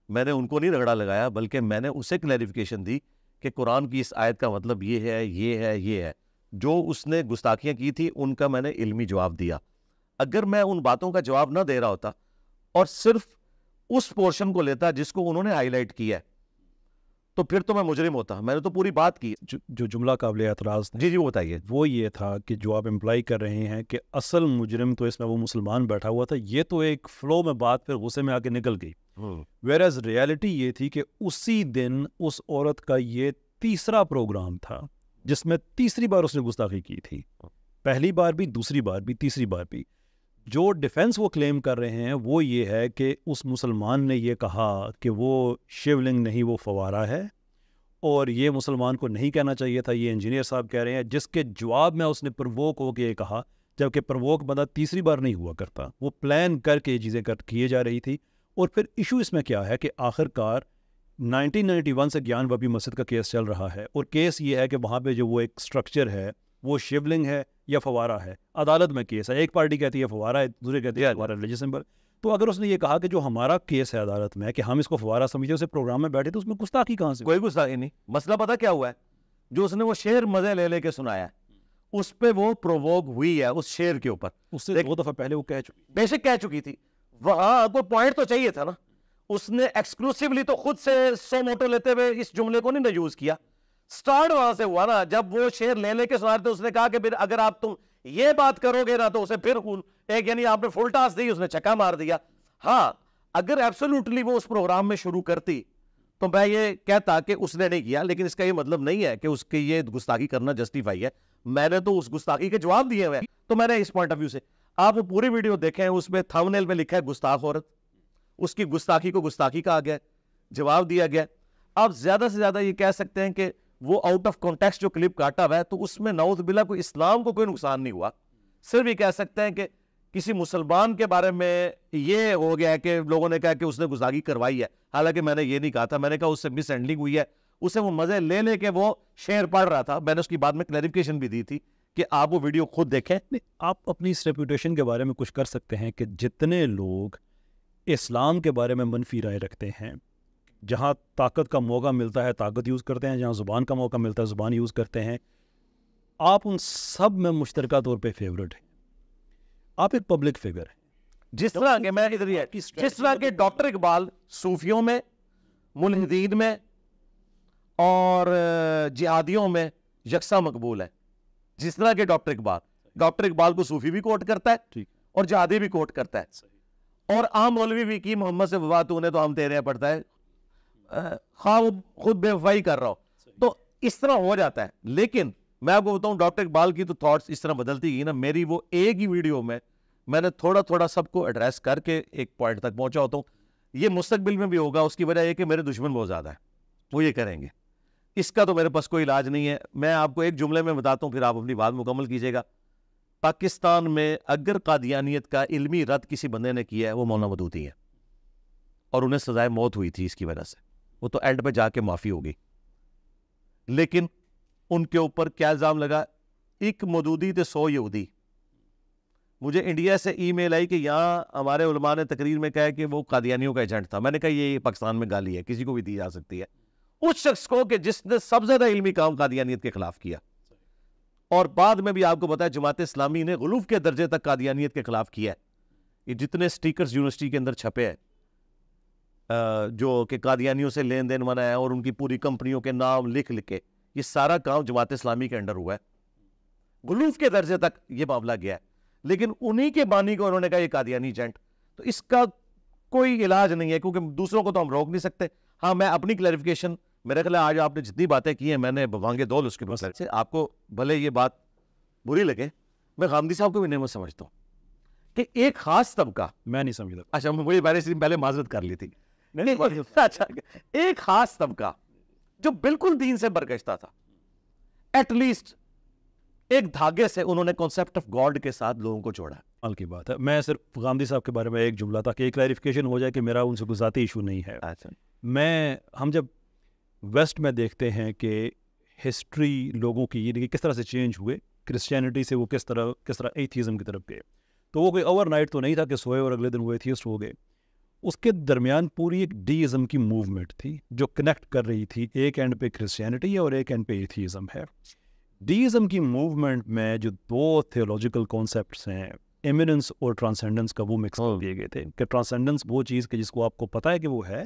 میں نے ان کو نہیں رگڑا لگایا, بلکہ میں نے اسے کلیریفیکیشن دی کہ قرآن کی اس آیت کا مطلب یہ ہے, یہ ہے, یہ ہے. جو اس نے گستاخیاں کی تھی ان کا میں نے علمی جواب دیا. اگر میں ان باتوں کا جواب نہ دے رہا ہوتا اور صرف اس پورشن کو لیتا جس کو انہوں نے ہائی لائٹ کیا ہے تو پھر تو میں مجرم ہوتا. میں نے تو پوری بات کی. جو جملہ قابل اعتراض جی وہ بتائیے. وہ یہ تھا کہ جو آپ امپلائی کر رہے ہیں کہ اصل مجرم تو اس میں وہ مسلمان بیٹھا ہوا تھا, یہ تو ایک فلو میں بات پھر غصے میں آ کے نکل گئی. ویئر ریالٹی یہ تھی کہ اسی دن اس عورت کا یہ تیسرا پروگرام تھا جس میں تیسری بار اس نے گستاخی کی تھی. پہلی بار بھی, دوسری بار بھی, تیسری بار بھی. جو ڈیفنس وہ کلیم کر رہے ہیں وہ یہ ہے کہ اس مسلمان نے یہ کہا کہ وہ شیو لنگ نہیں, وہ فوارہ ہے, اور یہ مسلمان کو نہیں کہنا چاہیے تھا, یہ انجینئر صاحب کہہ رہے ہیں, جس کے جواب میں اس نے پرووک ہو کے یہ کہا, جبکہ پرووک بندہ تیسری بار نہیں ہوا کرتا, وہ پلان کر کے یہ چیزیں کیے جا رہی تھی. اور پھر ایشو اس میں کیا ہے کہ آخر کار 1991 سے گیان وبی مسجد کا کیس چل رہا ہے, اور کیس یہ ہے کہ وہاں پہ جو وہ ایک سٹرکچر ہے وہ شیو لنگ ہے یا فوارہ ہے. عدالت میں کیس ہے, ایک پارٹی کہتی ہے فوارہ ہے, دوسری کہتی ہے فوارہ ریلیجس سمبل. تو اگر اس نے یہ کہا کہ جو ہمارا کیس ہے عدالت میں کہ ہم اس کو فوارہ سمجھے, اسے پروگرام میں بیٹھے, تو اس میں گستاخی کہاں سے؟ کوئی گستاخی نہیں. مسئلہ پتہ کیا ہوا ہے, جو اس نے وہ شعر مزے لے لے کے سنایا ہے اس پہ وہ پرووک ہوئی ہے اس شعر کے اوپر. اس سے 2 دفعہ پہلے وہ کہہ چکی, بے شک کہہ چکی تھی. وہاں کوئی پوائنٹ تو چاہیے تھا نا. اس نے ایکسکلوسیولی تو خود سے 100 موٹو لیتے ہوئے اس جملے کو نہیں یوز کیا. سٹارٹ وہاں سے ہوا نا, جب وہ شعر لے لے کے سنا رہے تھے. اس نے کہا کہ پھر اگر آپ تم یہ بات کرو گے نا تو اسے پھر ایک, یعنی آپ نے فل ٹاس دی, اس نے چکا مار دیا. ہاں اگر ایبسولوٹلی وہ اس پروگرام میں شروع کرتی تو میں یہ کہتا کہ اس نے نہیں کیا, لیکن اس کا یہ مطلب نہیں ہے کہ اس کے یہ گستاخی کرنا جسٹیفائی ہے. میں نے تو اس گستاخی کے جواب دیے ہوئے, تو میں نے اس پوائنٹ آف ویو سے آپ وہ پوری ویڈیو دیکھیں, اس میں تھمبنیل میں لکھا ہے گستاخ عورت, اس کی گستاخی کو گستاخی کہا گیا, جواب دیا گیا. آپ زیادہ سے زیادہ یہ کہہ سکتے ہیں کہ وہ آؤٹ آف کانٹیکسٹ جو کلپ کاٹا ہوا ہے تو اس میں نعوذ باللہ کوئی اسلام کو کوئی نقصان نہیں ہوا. صرف یہ کہہ سکتے ہیں کہ کسی مسلمان کے بارے میں یہ ہو گیا ہے کہ لوگوں نے کہا کہ اس نے گستاخی کروائی ہے, حالانکہ میں نے یہ نہیں کہا تھا. میں نے کہا اس سے مس ہینڈلنگ ہوئی ہے, اسے وہ مزے لے لے کے وہ شعر پڑھ رہا تھا. میں نے اس کی بعد میں کلیریفیکیشن بھی دی تھی کہ آپ وہ ویڈیو خود دیکھیں. آپ اپنی اس ریپوٹیشن کے بارے میں کچھ کر سکتے ہیں کہ جتنے لوگ اسلام کے بارے میں منفی رائے رکھتے ہیں. جہاں طاقت کا موقع ملتا ہے طاقت یوز کرتے ہیں, جہاں زبان کا موقع ملتا ہے زبان یوز کرتے ہیں. آپ ان سب میں مشترکہ طور پہ فیورٹ ہیں. آپ ایک پبلک فگر ہیں. جس طرح کہ میں ادھر جس طرح کہ ڈاکٹر اقبال صوفیوں میں, ملحدین میں اور جہادیوں میں یکساں مقبول ہے. جس طرح کہ ڈاکٹر اقبال کو صوفی بھی کوٹ کرتا ہے اور جہادی بھی کوٹ کرتا ہے, اور عام مولوی بھی کی محمد سے وفا تو نے تو ہم تیرے پڑھتا ہے, خواہ وہ خود بے وفائی کر رہا ہو. تو اس طرح ہو جاتا ہے. لیکن میں آپ کو بتاؤں ڈاکٹر اقبال کی تو تھاٹس اس طرح بدلتی گئی نا. میری وہ ایک ہی ویڈیو میں میں نے تھوڑا تھوڑا سب کو ایڈریس کر کے ایک پوائنٹ تک پہنچا ہوتا ہوں. یہ مستقبل میں بھی ہوگا. اس کی وجہ یہ کہ میرے دشمن بہت زیادہ ہیں, وہ یہ کریں گے. اس کا تو میرے پاس کوئی علاج نہیں ہے. میں آپ کو ایک جملے میں بتاتا ہوں, پھر آپ اپنی بات مکمل کیجیے گا. پاکستان میں اگر قادیانیت کا علمی رد کسی بندے نے کیا ہے وہ مولانا مودودی ہے, اور انہیں سزائے موت ہوئی تھی اس کی وجہ سے. وہ تو اینڈ پہ جا کے معافی ہوگی. لیکن ان کے اوپر کیا الزام لگا, ایک مودودی تے 100 یہودی. مجھے انڈیا سے ای میل آئی کہ یہاں ہمارے علماء نے تقریر میں کہا کہ وہ قادیانیوں کا ایجنٹ تھا. میں نے کہا یہ پاکستان میں گالی ہے, کسی کو بھی دی جا سکتی ہے. اس شخص کو کہ جس نے سب سے زیادہ علمی کام قادیانیت کے خلاف کیا, اور بعد میں بھی آپ کو پتا ہے جماعت اسلامی نے غلوف کے درجے تک قادیانیت کے خلاف کیا ہے. یہ جتنے سٹیکرز یونیورسٹی کے اندر چھپے ہیں جو کہ قادیانیوں سے لین دین منع ہے, اور ان کی پوری کمپنیوں کے نام لکھ کے, یہ سارا کام جماعت اسلامی کے انڈر ہوا ہے. غلوف کے درجے تک یہ معاملہ گیا ہے. لیکن انہی کے بانی کو انہوں نے کہا یہ قادیانی ایجنٹ. تو اس کا کوئی علاج نہیں ہے, کیونکہ دوسروں کو تو ہم روک نہیں سکتے. ہاں میں اپنی کلیریفیکیشن, میرے خیال آج آپ نے جتنی باتیں کی ہیں میں نے بوانگے دول اس کے مسئلے سے, آپ کو بھلے یہ بات بری لگے, میں غامدی صاحب کو بھی نہیں سمجھتا ہوں کہ ایک خاص طبقہ, میں نہیں سمجھتا. اچھا مجھے پہلے معذرت کر لی تھی. اچھا ایک خاص طبقہ جو بالکل دین سے برگشتہ تھا, ایٹ لیسٹ ایک دھاگے سے انہوں نے کانسیپٹ آف گاڈ کے ساتھ لوگوں کو جوڑا. حال کی بات ہے. میں صرف غامدی صاحب کے بارے میں ایک جملہ تھا کہ ایک کلیریفیکیشن ہو جائے کہ میرا ان سے کوئی ذاتی ایشو نہیں ہے. ہم جب ویسٹ میں دیکھتے ہیں کہ ہسٹری لوگوں کی یہ کس طرح سے چینج ہوئے, کرسچینٹی سے وہ کس طرح ایتھیزم کی طرف گئے, تو وہ کوئی اوور نائٹ تو نہیں تھا کہ سوئے اور اگلے دن وہ ایتھیسٹ ہو گئے. اس کے درمیان پوری ایک ڈی ازم کی موومنٹ تھی جو کنیکٹ کر رہی تھی. ایک اینڈ پہ کرسچینٹی ہے اور ایک اینڈ پہ ایتھیزم ہے. ڈی ازم کی موومنٹ میں جو 2 تھیولوجیکل کانسیپٹس ہیں, ایمیننس اور ٹرانسینڈنس کا, وہ مکس کر دیے گئے تھے. کہ ٹرانسینڈنس وہ چیز کہ جس کو آپ کو پتہ ہے کہ وہ ہے,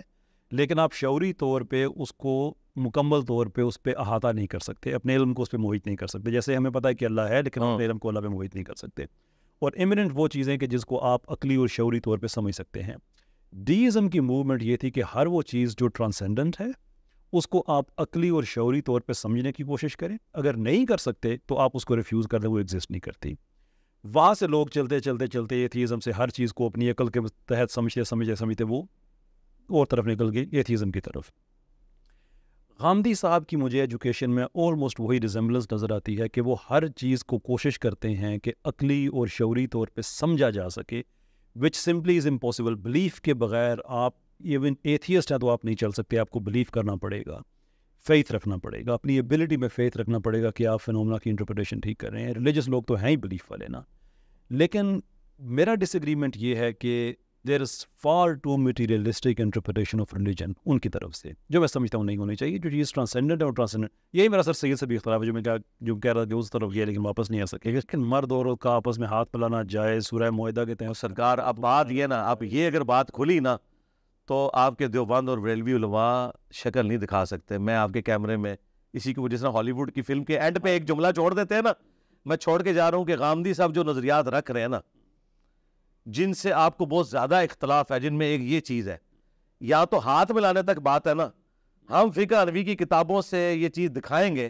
لیکن آپ شعوری طور پہ اس کو مکمل طور پہ اس پہ احاطہ نہیں کر سکتے, اپنے علم کو اس پہ محیط نہیں کر سکتے. جیسے ہمیں پتہ ہے کہ اللہ ہے لیکن اپنے علم کو اللہ پہ محیط نہیں کر سکتے. اور ایمیننٹ وہ چیزیں کہ جس کو آپ عقلی اور شعوری طور پہ سمجھ سکتے ہیں. ڈی ازم کی موومنٹ یہ تھی کہ ہر وہ چیز جو ٹرانسینڈنٹ ہے اس کو آپ عقلی اور شعوری طور پہ سمجھنے کی کوشش کریں. اگر نہیں کر سکتے تو آپ اس کو ریفیوز کر دیں, وہ ایگزسٹ نہیں کرتی. وہاں سے لوگ چلتے ایتھیزم سے ہر چیز کو اپنی عقل کے تحت سمجھتے وہ اور طرف نکل گئی ایتھیزم کی طرف. غامدی صاحب کی مجھے ایجوکیشن میں آلموسٹ وہی ریزمبلنس نظر آتی ہے کہ وہ ہر چیز کو کوشش کرتے ہیں کہ عقلی اور شعوری طور پہ سمجھا جا سکے, وچ سمپلی از امپاسبل. بلیف کے بغیر آپ ایون ایتھیسٹ ہیں تو آپ نہیں چل سکتے. آپ کو بلیف کرنا پڑے گا, فیتھ رکھنا پڑے گا, اپنی ایبلٹی میں فیتھ رکھنا پڑے گا کہ آپ فینومنا کی انٹرپریٹیشن ٹھیک کر رہے ہیں. ریلیجس لوگ تو ہیں ہی بلیف والے نا. لیکن میرا ڈس ایگریمنٹ یہ ہے کہ there is far too materialistic interpretation of religion ان کی طرف سے, جو میں سمجھتا ہوں نہیں ہونی چاہیے. جو چیز ٹرانسینڈنٹ ہے اور ٹرانسینڈنٹ, یہی میرا سر سید سے بھی اختلاف ہے, جو کہہ رہا کہ اس طرف گیا لیکن واپس نہیں آ سکے. لیکن مرد اور عورت کا آپس میں ہاتھ ملانا جائز سورہ معاہدہ کے تحت. سرکار اب بات یہ نا, اب یہ اگر بات کھلی نا تو آپ کے دیوبند اور بریلوی علماء شکل نہیں دکھا سکتے. میں آپ کے کیمرے میں اسی کو جس طرح ہالی ووڈ کی فلم کے اینڈ پہ ایک جملہ چھوڑ دیتے ہیں نا, میں چھوڑ کے جا رہا ہوں کہ غامدی صاحب جو نظریات رکھ رہے ہیں نا, جن سے آپ کو بہت زیادہ اختلاف ہے, جن میں ایک یہ چیز ہے, یا تو ہاتھ ملانے تک بات ہے نا, ہم فقہ حنفی کی کتابوں سے یہ چیز دکھائیں گے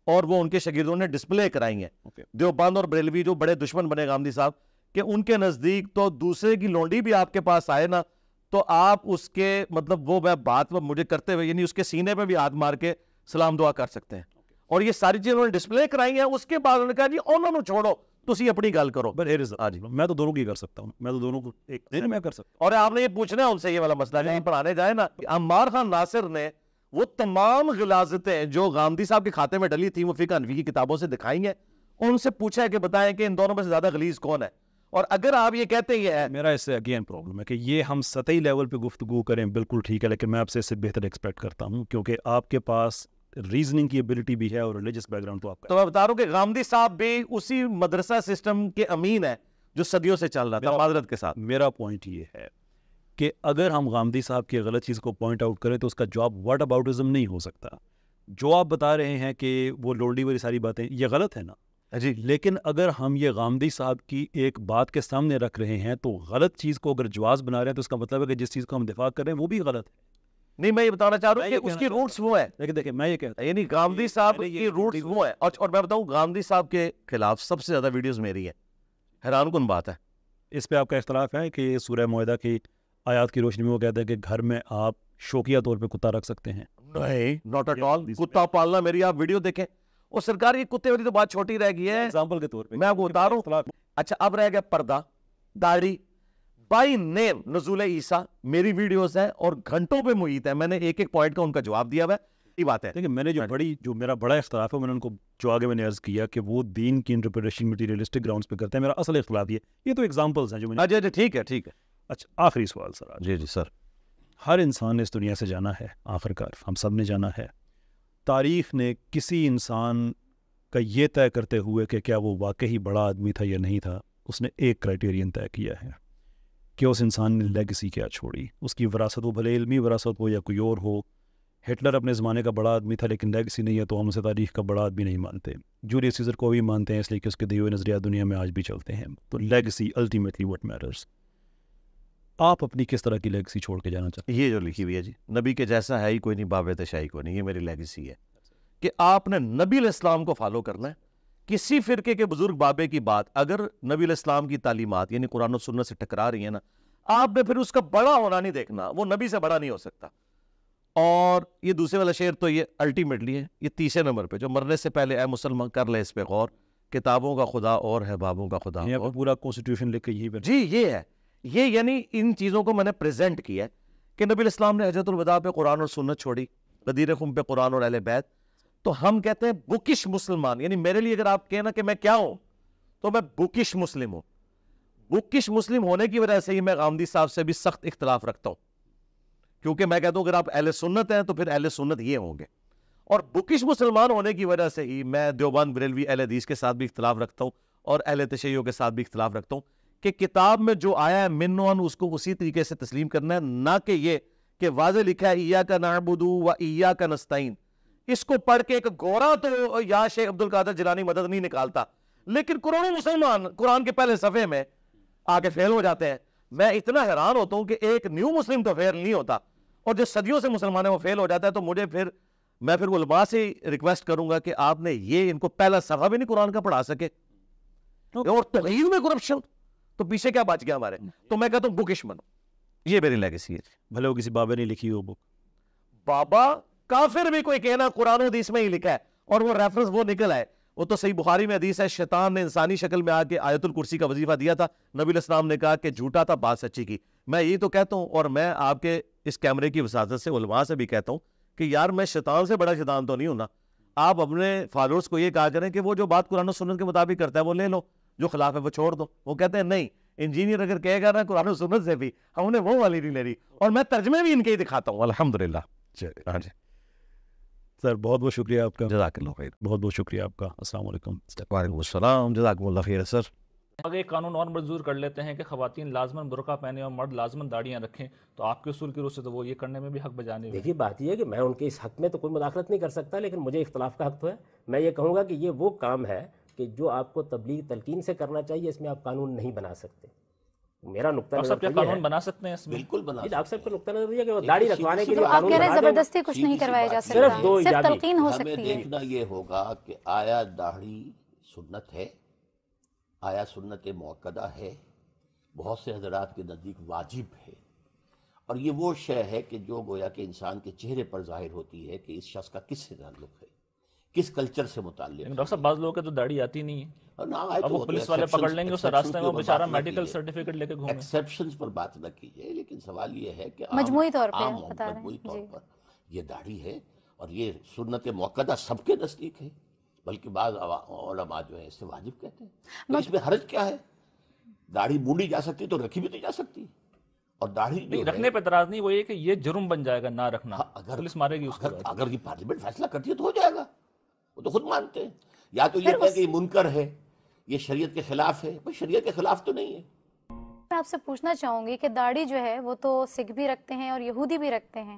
اور وہ ان کے شاگردوں نے ڈسپلے کرائیں گے. دیوبند اور بریلوی جو بڑے دشمن بنے غامدی صاحب کہ ان کے نزدیک تو دوسرے کی لونڈی بھی آپ کے پاس آئے نا تو آپ اس کے مطلب وہ بات مجھے کرتے ہوئے یعنی اس کے سینے پہ بھی ہاتھ مار کے سلام دعا کر سکتے ہیں. اور یہ ساری چیزیں انہوں نے ڈسپلے کرائی ہیں. اس کے بعد انہوں نے کہا جی انہوں نے چھوڑو, تسی اپنی گل کرو. میں تو دونوں کی کر سکتا ہوں, میں تو دونوں کو ایک دن میں کر سکتا ہوں. اور آپ نے یہ پوچھنا ہے ان سے یہ والا مسئلہ نہیں پڑھانے جائے نا. عمار خان ناصر نے وہ تمام غلاظتیں جو غامدی صاحب کے کھاتے میں ڈلی تھی وہ فقہ حنفی کی کتابوں سے دکھائی ہیں, اور ان سے پوچھا ہے کہ بتائیں کہ ان دونوں میں سے زیادہ غلیظ کون ہے. اور اگر آپ یہ کہتے ہیں میرا اس سے اگین پرابلم ہے کہ یہ ہم سطحی لیول پہ گفتگو کریں بالکل ٹھیک ہے، لیکن میں آپ سے اس سے بہتر ایکسپیکٹ کرتا ہوں کیونکہ آپ کے پاس ریزننگ کی ایبلٹی بھی ہے اور ریلیجس بیک گراؤنڈ تو آپ کا. تو میں بتا رہا ہوں کہ غامدی صاحب بھی اسی مدرسہ سسٹم کے امین ہے جو صدیوں سے چل رہا تھا معذرت کے ساتھ. میرا پوائنٹ یہ ہے کہ اگر ہم غامدی صاحب کی غلط چیز کو پوائنٹ آؤٹ کریں تو اس کا جواب واٹ اباؤٹزم نہیں ہو سکتا. جو آپ بتا رہے ہیں کہ وہ لونڈی والی ساری باتیں یہ غلط ہے نا جی، لیکن اگر ہم یہ غامدی صاحب کی ایک بات کے سامنے رکھ رہے ہیں تو غلط چیز کو اگر جواز بنا رہے ہیں تو اس کا مطلب ہے کہ جس چیز کو ہم دفاع کر رہے ہیں وہ بھی غلط ہے. نہیں میں یہ بتانا چاہ رہا ہوں کہ اس کی روٹس وہ ہیں. لیکن دیکھیں میں یہ کہتا ہوں یعنی غامدی صاحب کی روٹس وہ ہیں اور میں بتاؤں غامدی صاحب کے خلاف سب سے زیادہ ویڈیوز میری ہیں. حیران کن بات ہے. اس پہ آپ کا اختلاف ہے کہ سورہ معاہدہ کی آیات کی روشنی میں وہ کہتے ہیں کہ گھر میں آپ شوقیہ طور پہ کتا رکھ سکتے ہیں. نہیں ناٹ ایٹ آل. کتا پالنا میری آپ ویڈیو دیکھیں اور سرکار یہ کتے والی تو بات چھوٹی رہ گئی ہے. ایگزامپل کے طور پہ میں آپ کو بتا رہا ہوں. اچھا اب رہ گیا پردہ داڑھی بائی نیم نزول عیسیٰ میری ویڈیوز ہیں اور گھنٹوں پہ محیط ہے. میں نے ایک ایک پوائنٹ کا ان کا جواب دیا ہے. یہ بات ہے دیکھیں میں نے جو میرا بڑا اختلاف ہے میں نے ان کو جو آگے میں نے عرض کیا کہ وہ دین کی انٹرپریٹیشن مٹیریلسٹک گراؤنڈز پہ کرتے ہیں. میرا اصل اختلاف یہ تو ایگزامپلز ہیں جو میں نے. جی ٹھیک ہے ٹھیک ہے. اچھا آخری سوال سر. جی جی سر. ہر انسان نے اس دنیا سے جانا ہے آخرکار ہم سب نے جانا ہے. تاریخ نے کسی انسان کا یہ طے کرتے ہوئے کہ کیا وہ واقعی بڑا آدمی تھا یا نہیں تھا اس نے ایک کرائٹیرین طے کیا ہے کہ اس انسان نے لیگسی کیا چھوڑی. اس کی وراثت وہ بھلے علمی وراثت ہو یا کوئی اور ہو. ہٹلر اپنے زمانے کا بڑا آدمی تھا لیکن لیگسی نہیں ہے تو ہم اسے تاریخ کا بڑا آدمی نہیں مانتے. جولیس سیزر کو بھی مانتے ہیں اس لیے کہ اس کے دیے ہوئے نظریات دنیا میں آج بھی چلتے ہیں. تو لیگسی الٹیمیٹلی وٹ میٹرز. آپ اپنی کس طرح کی لیگسی چھوڑ کے جانا چاہتے ہیں؟ یہ جو لکھی ہوئی ہے جی نبی کے جیسا ہے ہی کوئی نہیں باب شاہی کو نہیں. یہ میری لیگسی ہے کہ آپ نے نبی علیہ السلام کو فالو کرنا ہے. کسی فرقے کے بزرگ بابے کی بات اگر نبی علیہ السلام کی تعلیمات یعنی قرآن و سنت سے ٹکرا رہی ہے نا آپ نے پھر اس کا بڑا ہونا نہیں دیکھنا. وہ نبی سے بڑا نہیں ہو سکتا. اور یہ دوسرے والا شعر تو یہ الٹیمیٹلی ہے. یہ تیسرے نمبر پہ جو مرنے سے پہلے اے مسلمان کر لے اس پہ غور کتابوں کا خدا اور ہے بابوں کا خدا اور. پورا کانسٹیٹیوشن لکھ کے یہی پہ جی یہ ہے. یہ یعنی ان چیزوں کو میں نے پریزنٹ کیا ہے کہ نبی علیہ السلام نے حجۃ الوداع پہ قرآن اور سنت چھوڑی غدیر خم پہ قرآن اور اہل بیت. تو ہم کہتے ہیں بکش مسلمان. یعنی میرے لیے اگر آپ کہنا کہ میں کیا ہوں تو میں بکش مسلم ہوں. بکش مسلم ہونے کی وجہ سے ہی میں غامدی صاحب سے بھی سخت اختلاف رکھتا ہوں کیونکہ میں کہتا ہوں اگر آپ اہل سنت ہیں تو پھر اہل سنت یہ ہوں گے. اور بکش مسلمان ہونے کی وجہ سے ہی میں دیوبند بریلوی اہل حدیث کے ساتھ بھی اختلاف رکھتا ہوں اور اہل تشیع کے ساتھ بھی اختلاف رکھتا ہوں کہ کتاب میں جو آیا ہے من و ان اس کو اسی طریقے سے تسلیم کرنا ہے. نہ کہ یہ کہ واضح لکھا ہے ایاک نعبد و ایاک نستعین. اس کو پڑھ کے ایک گورا تو یا شیخ عبد القادر جیلانی مدد نہیں نکالتا لیکن قرآن مسلمان قرآن کے پہلے صفحے میں آ کے فیل ہو جاتے ہیں. میں اتنا حیران ہوتا ہوں کہ ایک نیو مسلم تو فیل نہیں ہوتا اور جو صدیوں سے مسلمان ہے وہ فیل ہو جاتا ہے. تو مجھے میں پھر علماء سے ریکویسٹ کروں گا کہ آپ نے یہ ان کو پہلا صفحہ بھی نہیں قرآن کا پڑھا سکے اور تغیر میں کرپشن تو پیچھے کیا بچ گیا ہمارے. تو میں کہتا ہوں بکش بنو. یہ میری لیگیسی ہے. بھلے وہ کسی بابے نے لکھی ہو بک. بابا کافر بھی کوئی کہنا قرآن و حدیث میں ہی لکھا ہے اور وہ ریفرنس وہ نکل ہے. وہ تو صحیح بخاری میں حدیث ہے شیطان نے انسانی شکل میں آ کے آیت الکرسی کا وظیفہ دیا تھا. نبی علیہ السلام نے کہا کہ جھوٹا تھا بات سچی کی. میں یہی تو کہتا ہوں اور میں آپ کے اس کیمرے کی وساطت سے علماء سے بھی کہتا ہوں کہ یار میں شیطان سے بڑا شیطان تو نہیں ہوں نا. آپ اپنے فالوورز کو یہ کہا کریں کہ وہ جو بات قرآن و سنت کے مطابق کرتا ہے وہ لے لو جو خلاف ہے وہ چھوڑ دو. وہ کہتے ہیں نہیں انجینئر اگر کہے گا نا قرآن و سنت سے بھی ہم نے وہ والی نہیں لے رہی اور میں ترجمے بھی ان کے ہی دکھاتا ہوں الحمدللہ. ہاں جی سر بہت بہت شکریہ آپ کا. جزاک اللہ خیر. بہت بہت شکریہ آپ کا. السلام علیکم. وعلیکم السلام. جزاکم اللہ خیر سر. اگر ایک قانون اور منظور کر لیتے ہیں کہ خواتین لازماً برقع پہنے اور مرد لازماً داڑیاں رکھیں تو آپ کے اصول کی روح سے تو وہ یہ کرنے میں بھی حق بجانے. دیکھیے بات یہ ہے کہ میں ان کے اس حق میں تو کوئی مداخلت نہیں کر سکتا لیکن مجھے اختلاف کا حق تو ہے. میں یہ کہوں گا کہ یہ وہ کام ہے کہ جو آپ کو تبلیغ تلقین سے کرنا چاہیے اس میں آپ قانون نہیں بنا سکتے. میرا نقطہ نظر کیا قانون بنا سکتے ہیں اس میں؟ بالکل بنا. ڈاکٹر صاحب کا نقطہ نظر یہ کہ وہ داڑھی رکھوانے کے لیے آپ کہہ رہے ہیں زبردستی کچھ نہیں کروایا جا سکتا, صرف تلقین ہو سکتی ہے. ہمیں دیکھنا یہ ہوگا کہ آیا داڑھی سنت ہے, آیا سنت موقدہ ہے, بہت سے حضرات کے نزدیک واجب ہے, اور یہ وہ شے ہے کہ جو گویا کہ انسان کے چہرے پر ظاہر ہوتی ہے کہ اس شخص کا کس سے تعلق ہے, کس کلچر سے متعلق ہے. ڈاکٹر صاحب بعض لوگوں کے تو داڑھی آتی نہیں ہے, اب وہ پولیس والے پکڑ لیں گے اس راستے میں وہ بیچارہ میڈیکل سرٹیفکیٹ لے کے گھومے. ایکسیپشنز پر بات نہ کیجئے لیکن سوال یہ ہے کہ مجموعی طور پہ مجموعی طور پر یہ داڑھی ہے اور یہ سنت موقدہ سب کے نزدیک ہے, بلکہ بعض علماء جو ہیں اس سے واجب کہتے ہیں. تو اس میں حرج کیا ہے؟ داڑھی مونڈی جا سکتی تو رکھی بھی نہیں جا سکتی. اور داڑھی نہیں رکھنے پہ اعتراض نہیں, وہ یہ کہ یہ جرم بن جائے گا نہ رکھنا, پولیس مارے گی اس کو. اگر یہ پارلیمنٹ فیصلہ کرتی ہے تو ہو جائے گا, وہ تو خود مانتے ہیں. یا تو یہ کہ یہ منکر ہے, یہ شریعت کے خلاف ہے. بھئی شریعت کے خلاف تو نہیں ہے. میں آپ سے پوچھنا چاہوں گی کہ داڑھی جو ہے وہ تو سکھ بھی رکھتے ہیں اور یہودی بھی رکھتے ہیں,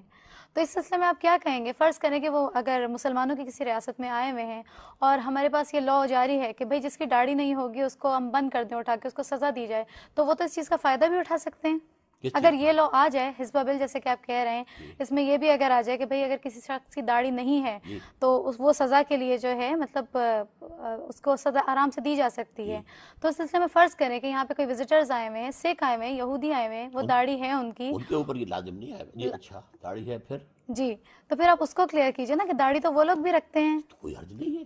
تو اس سلسلے میں آپ کیا کہیں گے؟ فرض کریں کہ وہ اگر مسلمانوں کی کسی ریاست میں آئے ہوئے ہیں اور ہمارے پاس یہ لاء جاری ہے کہ بھئی جس کی داڑھی نہیں ہوگی اس کو ہم بند کر دیں اٹھا کے, اس کو سزا دی جائے, تو وہ تو اس چیز کا فائدہ بھی اٹھا سکتے ہیں. اگر یہ لاء آ جائے, حزب بل جیسے کہ آپ کہہ رہے ہیں, اس میں یہ بھی اگر آ جائے کہ بھئی اگر کسی شخص کی داڑھی نہیں ہے تو وہ سزا کے لیے جو ہے مطلب اس کو سزا آرام سے دی جا سکتی ہے, تو اس سلسلے میں فرض کریں کہ یہاں پہ کوئی وزٹرز آئے ہوئے ہیں, سکھ آئے ہوئے ہیں, یہودی آئے ہوئے ہیں, وہ داڑھی ہے ان کی, ان کے اوپر یہ لازم نہیں ہے جی اچھا داڑھی ہے پھر جی, تو پھر آپ اس کو کلیئر کیجئے نا کہ داڑھی تو وہ لوگ بھی رکھتے ہیں. کوئی حرج نہیں ہے,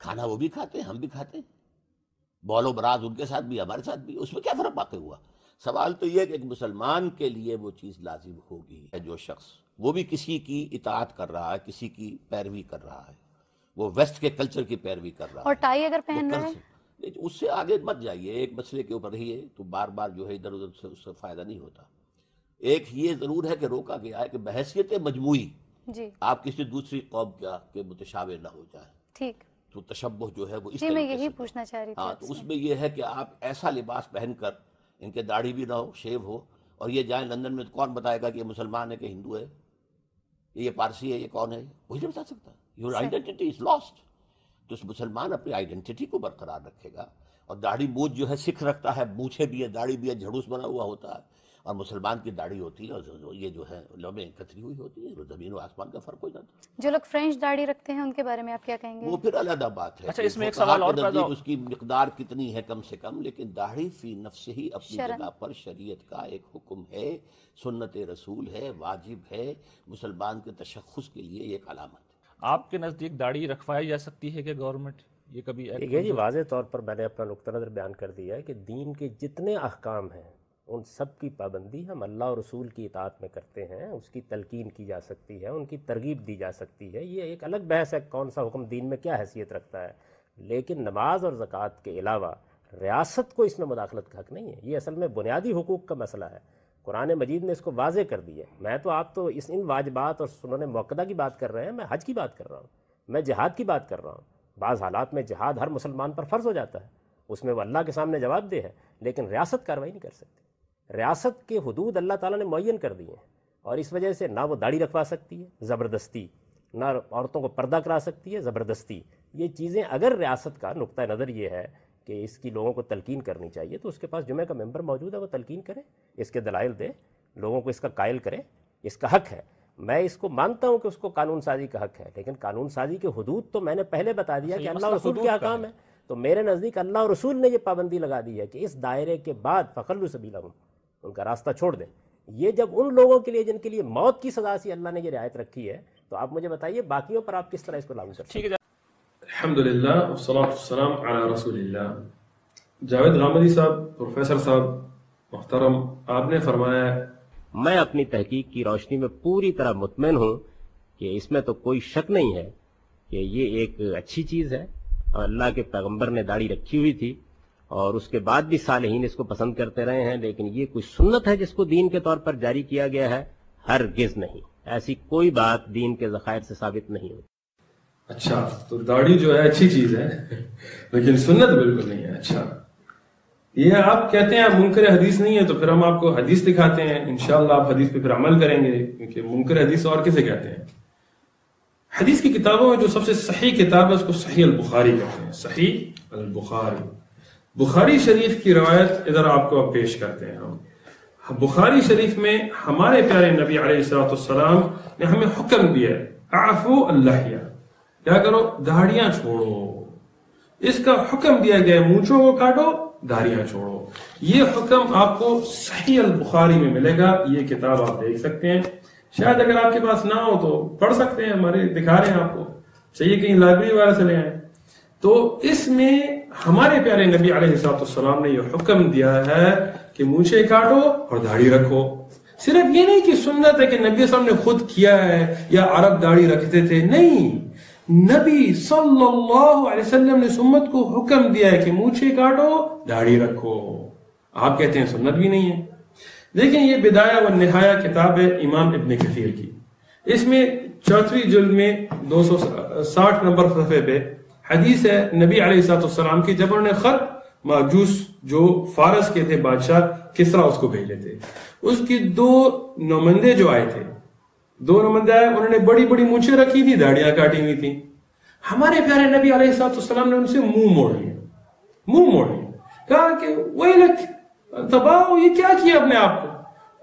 کھانا وہ بھی کھاتے ہیں, ہم بھی کھاتے ہیں, بول و براز ان کے ساتھ بھی ہمارے ساتھ بھی, اس میں کیا فرق واقع ہوا؟ سوال تو یہ کہ ایک مسلمان کے لیے وہ چیز لازم ہوگی. جو شخص وہ بھی کسی کی اطاعت کر رہا ہے, کسی کی پیروی کر رہا ہے, وہ ویسٹ کے کلچر کی پیروی کر رہا ہے, اور ٹائی اگر پہن رہا ہے, اس سے آگے مت جائیے. ایک مسئلے کے اوپر رہیے تو بار بار جو ہے ادھر ادھر سے اس سے فائدہ نہیں ہوتا. ایک یہ ضرور ہے کہ روکا گیا ہے کہ بحیثیت مجموعی آپ کسی دوسری قوم کے متشابہ نہ ہو جائیں. ٹھیک, تو تشبہ جو ہے وہ اس میں یہی پوچھنا چاہ رہی تھی. ہاں, تو اس میں یہ ہے کہ آپ ایسا لباس پہن کر, ان کے داڑھی بھی نہ ہو, شیو ہو, اور یہ جائیں لندن میں, تو کون بتائے گا کہ یہ مسلمان ہے کہ ہندو ہے, یہ پارسی ہے, یہ کون ہے؟ کوئی نہیں بتا سکتا. Your identity is last. تو اس مسلمان اپنی آئیڈینٹی کو برقرار رکھے گا. اور داڑھی مونچھ جو ہے سکھ رکھتا ہے, مونچھے بھی ہے, داڑھی بھی ہے, جھڑوس بنا ہوا ہوتا ہے, اور مسلمان کی داڑھی ہوتی ہے, اور یہ جو ہے لمبے کتری ہوئی ہوتی ہے, زمین و آسمان کا فرق ہو جاتا ہے. جو لوگ فرینچ داڑھی رکھتے ہیں ان کے بارے میں آپ کیا کہیں گے؟ وہ پھر علیحدہ بات ہے. اچھا, اس میں ایک سوال اور پیدا اس کی مقدار کتنی ہے کم سے کم, لیکن داڑھی فی نفس ہی اپنی جگہ پر شریعت کا ایک حکم ہے, سنت رسول ہے, واجب ہے, مسلمان کے تشخص کے لیے ایک علامت ہے. آپ کے نزدیک داڑھی رکھوائی جا سکتی ہے کہ گورنمنٹ یہ کبھی جی واضح طور پر میں نے اپنا نقطہ نظر بیان کر دیا ہے کہ دین کے جتنے احکام ہیں ان سب کی پابندی ہم اللہ اور رسول کی اطاعت میں کرتے ہیں. اس کی تلقین کی جا سکتی ہے, ان کی ترغیب دی جا سکتی ہے, یہ ایک الگ بحث ہے کون سا حکم دین میں کیا حیثیت رکھتا ہے, لیکن نماز اور زکوٰۃ کے علاوہ ریاست کو اس میں مداخلت کا حق نہیں ہے. یہ اصل میں بنیادی حقوق کا مسئلہ ہے. قرآن مجید نے اس کو واضح کر دیا ہے. میں تو آپ تو ان واجبات اور سنن موقدہ کی بات کر رہے ہیں, میں حج کی بات کر رہا ہوں, میں جہاد کی بات کر رہا ہوں. بعض حالات میں جہاد ہر مسلمان پر فرض ہو جاتا ہے, اس میں وہ اللہ کے سامنے جواب دہ ہے, لیکن ریاست کارروائی نہیں کر سکتی. ریاست کے حدود اللہ تعالیٰ نے معین کر دیے ہیں, اور اس وجہ سے نہ وہ داڑھی رکھوا سکتی ہے زبردستی, نہ عورتوں کو پردہ کرا سکتی ہے زبردستی. یہ چیزیں اگر ریاست کا نقطہ نظر یہ ہے کہ اس کی لوگوں کو تلقین کرنی چاہیے, تو اس کے پاس جمعہ کا ممبر موجود ہے, وہ تلقین کرے, اس کے دلائل دے, لوگوں کو اس کا قائل کرے, اس کا حق ہے. میں اس کو مانتا ہوں کہ اس کو قانون سازی کا حق ہے, لیکن قانون سازی کے حدود تو میں نے پہلے بتا دیا کہ اللہ اور رسول کے احکام ہے. تو میرے نزدیک اللہ اور رسول نے یہ پابندی لگا دی ہے کہ اس دائرے کے بعد فخلوا سبیلہم, ان کا راستہ چھوڑ دیں. یہ جب ان لوگوں کے لیے جن کے لیے موت کی سزا سے اللہ نے یہ رعایت رکھی ہے, تو آپ مجھے بتائیے باقیوں پر آپ کس طرح اس کو لاگو کرتے ہیں؟ الحمدللہ والصلاة والسلام علی رسول اللہ. جاوید غامدی صاحب, پروفیسر صاحب محترم, آپ نے فرمایا ہے, میں اپنی تحقیق کی روشنی میں پوری طرح مطمئن ہوں کہ اس میں تو کوئی شک نہیں ہے کہ یہ ایک اچھی چیز ہے, اور اللہ کے پیغمبر نے داڑھی رکھی ہوئی تھی, اور اس کے بعد بھی صالحین اس کو پسند کرتے رہے ہیں, لیکن یہ کوئی سنت ہے جس کو دین کے طور پر جاری کیا گیا ہے؟ ہرگز نہیں. ایسی کوئی بات دین کے ذخائر سے ثابت نہیں ہوتی. اچھا, تو داڑھی جو ہے اچھی چیز ہے, لیکن سنت بالکل نہیں ہے. اچھا, یہ آپ کہتے ہیں منکر حدیث نہیں ہے, تو پھر ہم آپ کو حدیث دکھاتے ہیں, انشاءاللہ آپ حدیث پہ پھر عمل کریں گے, کیونکہ منکر حدیث اور کسے کہتے ہیں؟ حدیث کی کتابوں میں جو سب سے صحیح کتاب ہے اس کو صحیح البخاری کہتے ہیں. صحیح البخاری, بخاری شریف کی روایت ادھر آپ کو پیش کرتے ہیں ہم. بخاری شریف میں ہمارے پیارے نبی علیہ السلام نے ہمیں حکم دیا ہے, اعفو اللحیہ, کیا کرو؟ داڑیاں چھوڑو. اس کا حکم دیا گیا ہے مونچھوں کو کاٹو, داڑیاں چھوڑو. یہ حکم آپ کو صحیح البخاری میں ملے گا. یہ کتاب آپ دیکھ سکتے ہیں, شاید اگر آپ کے پاس نہ ہو تو پڑھ سکتے ہیں, ہمارے دکھا رہے ہیں آپ کو, چاہیے کہیں لائبریری والے سے لے آئیں. تو اس میں ہمارے پیارے نبی علیہ السلام نے یہ حکم دیا ہے کہ مونچھیں کاٹو اور داڑھی رکھو. صرف یہ نہیں کہ سنت ہے کہ نبی صلی اللہ علیہ وسلم نے خود کیا ہے یا عرب داڑھی رکھتے تھے, نہیں, نبی صلی اللہ علیہ وسلم نے سنت کو حکم دیا ہے کہ مونچھیں کاٹو, داڑھی رکھو. آپ کہتے ہیں سنت بھی نہیں ہے. دیکھیں یہ بدایہ و نہایہ کتاب ہے امام ابن کثیر کی. اس میں 4ویں جلد میں 260 نمبر صفحے پہ حدیث ہے نبی علیہ السلام کی، جب انہوں نے خط ماجوس جو فارس کے تھے بادشاہ کسرا اس کو بھیجے تھے، اس کی 2 نمائندے جو آئے تھے، 2 نمائندے آئے، انہوں نے بڑی بڑی مونچھیں رکھی تھی، داڑیاں کاٹی ہوئی تھیں. ہمارے پیارے نبی علیہ السلام نے ان سے منہ موڑ لیا، کہا کہ ویلک تباہ، یہ کیا کیا اپنے آپ کو.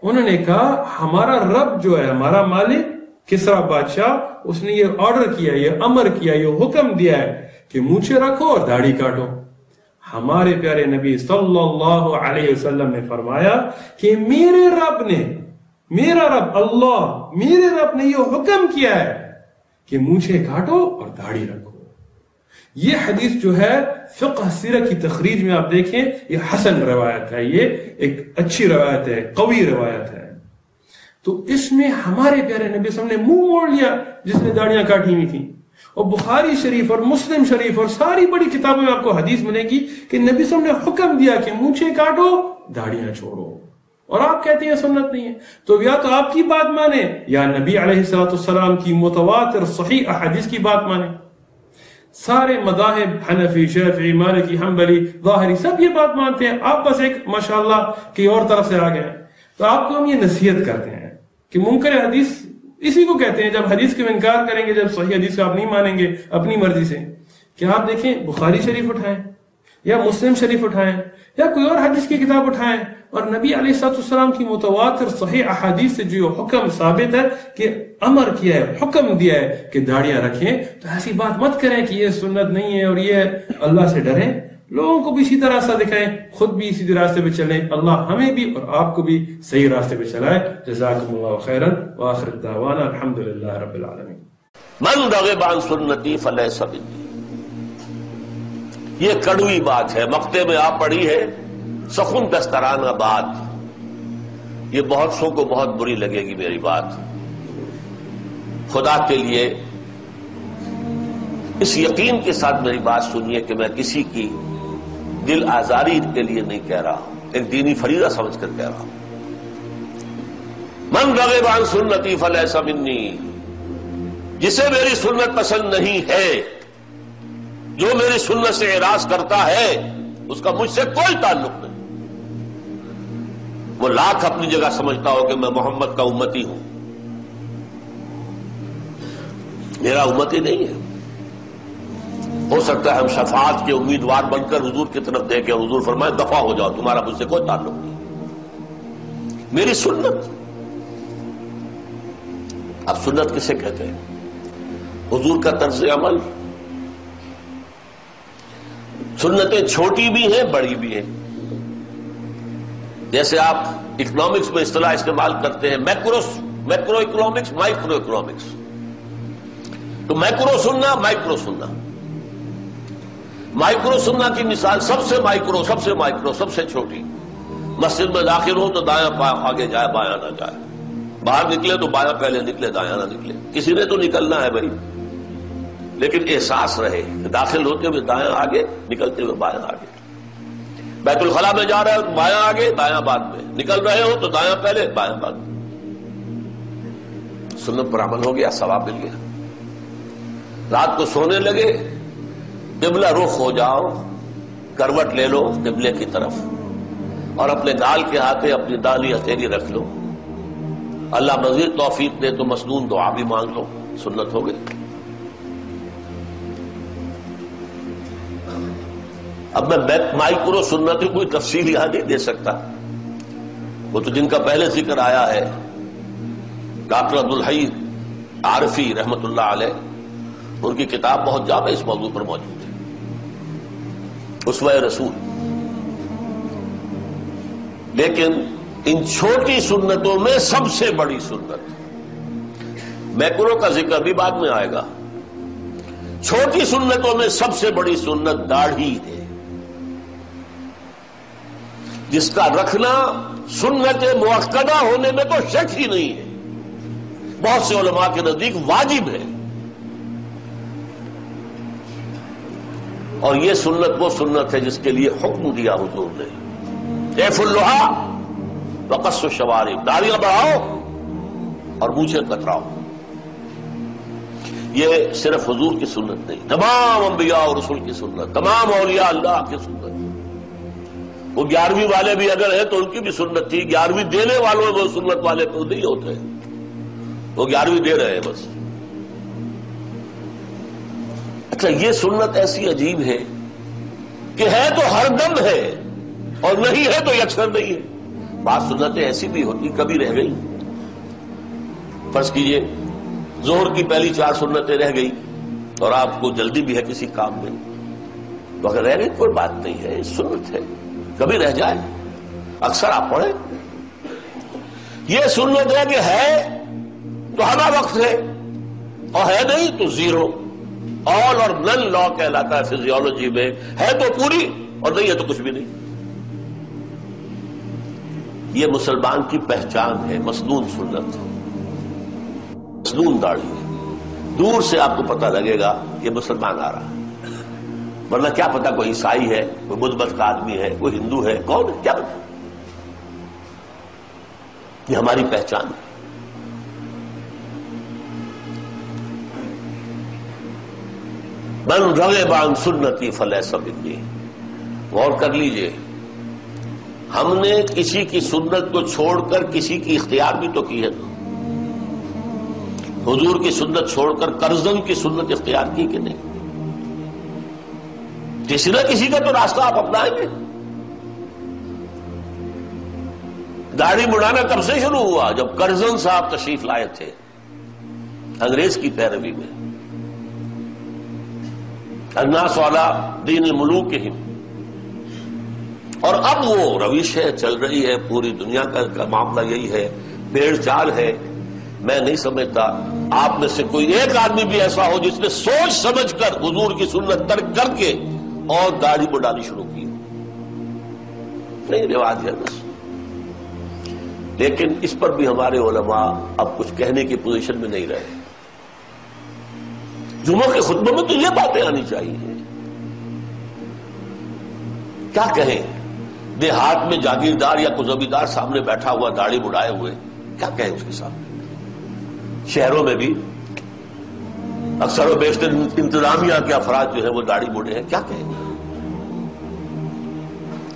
انہوں نے کہا ہمارا رب جو ہے، ہمارا مالک کسرا بادشاہ، اس نے یہ آرڈر کیا، یہ امر کیا، یہ حکم دیا ہے کہ مونچھیں رکھو اور داڑھی کاٹو. ہمارے پیارے نبی صلی اللہ علیہ وسلم نے فرمایا کہ میرے رب نے، میرا رب اللہ، میرے رب نے یہ حکم کیا ہے کہ مونچھیں کاٹو اور داڑھی رکھو. یہ حدیث جو ہے فقہ سیرہ کی تخریج میں آپ دیکھیں، یہ حسن روایت ہے، یہ ایک اچھی روایت ہے، قوی روایت ہے. تو اس میں ہمارے پیارے نبی صلی اللہ علیہ وسلم نے منہ موڑ لیا جس نے داڑیاں کاٹی ہوئی تھیں. اور بخاری شریف اور مسلم شریف اور ساری بڑی کتابوں میں آپ کو حدیث ملے گی کہ نبی صلی اللہ علیہ وسلم نے حکم دیا کہ مونچھیں کاٹو، داڑیاں چھوڑو، اور آپ کہتے ہیں سنت نہیں ہے. تو یا تو آپ کی بات مانیں یا نبی علیہ السلام کی متواتر صحیح احادیث کی بات مانیں. سارے مذاہب، حنفی، شافعی، مالکی، حنبلی، ظاہری، سب یہ بات مانتے ہیں. آپ بس ایک ماشاءاللہ کی اور طرف سے آ گئے ہیں. تو آپ کو ہم یہ نصیحت کرتے ہیں کہ منکر حدیث اسی کو کہتے ہیں، جب حدیث کے انکار کریں گے، جب صحیح حدیث کو آپ نہیں مانیں گے اپنی مرضی سے. کہ آپ دیکھیں بخاری شریف اٹھائیں یا مسلم شریف اٹھائیں یا کوئی اور حدیث کی کتاب اٹھائیں، اور نبی علیہ السلام کی متواتر صحیح احادیث سے جو حکم ثابت ہے کہ امر کیا ہے، حکم دیا ہے کہ داڑیاں رکھیں، تو ایسی بات مت کریں کہ یہ سنت نہیں ہے اور یہ اللہ سے ڈریں. لوگوں کو بھی اسی طرح راستہ دکھائیں، خود بھی اسی راستے پہ چلیں. اللہ ہمیں بھی اور آپ کو بھی صحیح راستے پہ چلائے. جزاکم اللہ خیرا وآخر دعوانا الحمدللہ رب العالمین. من رغب عن سنتی فلیس منی. یہ کڑوی بات ہے، مقطع میں آپ پڑھی ہے، سخن دسترانہ بات. یہ بہت سو کو بہت بری لگے گی میری بات. خدا کے لیے اس یقین کے ساتھ میری بات سنیے کہ میں کسی کی دل آزاری کے لیے نہیں کہہ رہا ہوں، ایک دینی فریضہ سمجھ کر کہہ رہا ہوں. من رغب عن سنتی فلیس منی. جسے میری سنت پسند نہیں ہے، جو میری سنت سے اعراض کرتا ہے، اس کا مجھ سے کوئی تعلق نہیں. وہ لاکھ اپنی جگہ سمجھتا ہو کہ میں محمد کا امتی ہوں، میرا امتی نہیں ہے. ہو سکتا ہے ہم شفاعت کے امیدوار بن کر حضور کی طرف دیکھیں، حضور فرمائے دفع ہو جاؤ، تمہارا مجھ سے کوئی تعلق نہیں. میری سنت، اب سنت کسے کہتے ہیں؟ حضور کا طرز عمل. سنتیں چھوٹی بھی ہیں بڑی بھی ہیں. جیسے آپ اکنامکس میں اصطلاح استعمال کرتے ہیں میکرو اکنامکس، مائکرو اکنامکس. تو میکرو سننا، مائکرو سننا. مائکرو سننا کی مثال سب سے مائکرو، سب سے چھوٹی. مسجد میں داخل ہو تو دایاں آگے جائے، بایاں نہ جائے. باہر نکلے تو بایاں پہلے نکلے، دایاں نہ نکلے. کسی نے تو نکلنا ہے بھائی، لیکن احساس رہے کہ داخل ہوتے ہوئے دایاں آگے، نکلتے ہوئے بایاں آگے. بیت الخلاء میں جا رہے ہو تو بایاں آگے، دایاں بعد میں. نکل رہے ہو تو دایاں پہلے، بایاں بعد میں. سنت پر عمل ہو گیا، ثواب مل گیا. رات کو سونے لگے، قبلہ رخ ہو جاؤ، کروٹ لے لو قبلے کی طرف، اور اپنے گال کے ہاتھے اپنی دالی ہتھیلی رکھ لو. اللہ مزید توفیق دے تو مسنون دعا بھی مانگ لو. سنت ہو گئی. اب میں مائکرو سنت کی کوئی تفصیل یہاں نہیں دے سکتا. وہ تو جن کا پہلے ذکر آیا ہے، ڈاکٹر عبدالحی عارفی رحمت اللہ علیہ، ان کی کتاب بہت جامع اس موضوع پر موجود ہے، اسوہ رسول. لیکن ان چھوٹی سنتوں میں سب سے بڑی سنت، میکرو کا ذکر بھی بعد میں آئے گا، چھوٹی سنتوں میں سب سے بڑی سنت داڑھی ہے، جس کا رکھنا سنت مؤکدہ ہونے میں تو شک ہی نہیں ہے. بہت سے علماء کے نزدیک واجب ہے. اور یہ سنت وہ سنت ہے جس کے لیے حکم دیا حضور نے. ایف اللحا وقص الشوارب، داڑیاں بڑھاؤ اور مونچھیں کتراؤ. یہ صرف حضور کی سنت نہیں، تمام انبیاء اور رسول کی سنت، تمام اولیاء اللہ کی سنت. وہ 11ویں والے بھی اگر ہیں تو ان کی بھی سنت تھی. 11ویں دینے والوں وہ سنت والے تو نہیں ہوتے، وہ 11ویں دے رہے ہیں بس. اچھا، یہ سنت ایسی عجیب ہے کہ ہے تو ہر دم ہے اور نہیں ہے تو یکسر نہیں ہے. بعض سنتیں ایسی بھی ہوتی کبھی رہ گئی. فرض کیجئے ظہر کی پہلی 4 سنتیں رہ گئی اور آپ کو جلدی بھی ہے کسی کام میں، تو اگر رہ گئی کوئی بات نہیں ہے، سنت ہے، کبھی رہ جائے، اکثر آپ پڑھیں. یہ سنت ہے کہ ہے تو ہمہ وقت ہے اور ہے نہیں تو زیرو. آل اور نن لا کہلاتا ہے فزیولوجی میں، ہے تو پوری اور نہیں ہے تو کچھ بھی نہیں. یہ مسلمان کی پہچان ہے، مسنون سنت، مسنون داڑھی ہے. دور سے آپ کو پتہ لگے گا یہ مسلمان آ رہا ہے، ورنہ کیا پتا کوئی عیسائی ہے، کوئی بدھ مت کا آدمی ہے، کوئی ہندو ہے، کون ہے، کیا پتا. یہ ہماری پہچان ہے. من رغب عن سنتی فلیس منی. غور کر لیجئے، ہم نے کسی کی سنت کو چھوڑ کر کسی کی اختیار بھی تو کی ہے. حضور کی سنت چھوڑ کر کرزن کی سنت اختیار کی کہ نہیں؟ کسی نہ کسی کا تو راستہ آپ اپنائیں گے. داڑھی مڑانا کب سے شروع ہوا؟ جب کرزن صاحب تشریف لائے تھے انگریز کی پیروی میں. الناس علی دین ملوکہم، اور اب وہ روش ہے، چل رہی ہے، پوری دنیا کا معاملہ یہی ہے، بھیڑ چال ہے. میں نہیں سمجھتا آپ میں سے کوئی ایک آدمی بھی ایسا ہو جس نے سوچ سمجھ کر حضور کی سنت ترک کر کے اور داڑھی مڈانی شروع کی. نہیں، رواج ہے بس. لیکن اس پر بھی ہمارے علماء اب کچھ کہنے کی پوزیشن میں نہیں رہے. جمعہ کے خطبے میں تو یہ باتیں آنی چاہیے. کیا کہیں؟ دیہات میں جاگیردار یا کوئی زمیندار سامنے بیٹھا ہوا داڑھی مڈائے ہوئے، کیا کہیں اس کے سامنے؟ شہروں میں بھی اکثر و بیشتر انتظامیہ کے افراد جو ہیں وہ داڑھی مڈے ہیں، کیا کہیں؟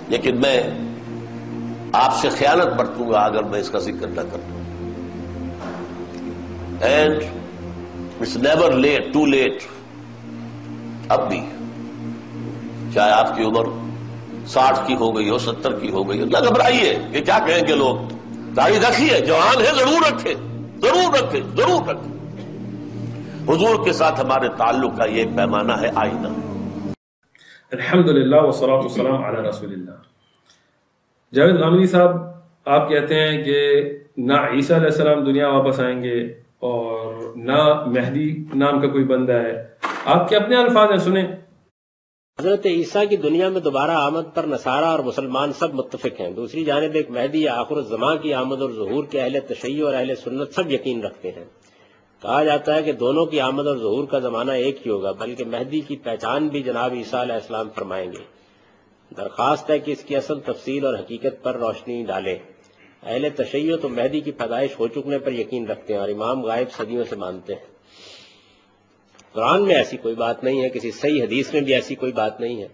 لیکن میں آپ سے خیانت برتوں گا اگر میں اس کا ذکر نہ کروں. And it's never late, too late. اب بھی چاہے آپ کی عمر 60 کی ہو گئی ہو، 70 کی ہو گئی ہو، نہ گھبرائیے کہ کیا کہیں گے لوگ. داڑھی رکھیے، جوان ہے ضرور رکھے، ضرور رکھے، ضرور رکھے. حضور کے ساتھ ہمارے تعلق کا یہ ایک پیمانہ ہے، آئینہ. الحمدللہ والصلاۃ والسلام علی رسول اللہ. جاوید غامدی صاحب، آپ کہتے ہیں کہ نہ عیسیٰ علیہ السلام دنیا واپس آئیں گے اور نہ مہدی نام کا کوئی بندہ ہے. آپ کے اپنے الفاظ ہیں، سنیں. حضرت عیسیٰ کی دنیا میں دوبارہ آمد پر نصارہ اور مسلمان سب متفق ہیں. دوسری جانب ایک مہدی یا آخر الزمان کی آمد اور ظہور کے اہل تشیع اور اہل سنت سب یقین رکھتے ہیں. کہا جاتا ہے کہ دونوں کی آمد اور ظہور کا زمانہ ایک ہی ہوگا، بلکہ مہدی کی پہچان بھی جناب عیسیٰ علیہ السلام فرمائیں گے. درخواست ہے کہ اس کی اصل تفصیل اور حقیقت پر روشنی ڈالیں. اہل تشیع تو مہدی کی پیدائش ہو چکنے پر یقین رکھتے ہیں اور امام غائب صدیوں سے مانتے ہیں. قرآن میں ایسی کوئی بات نہیں ہے، کسی صحیح حدیث میں بھی ایسی کوئی بات نہیں ہے.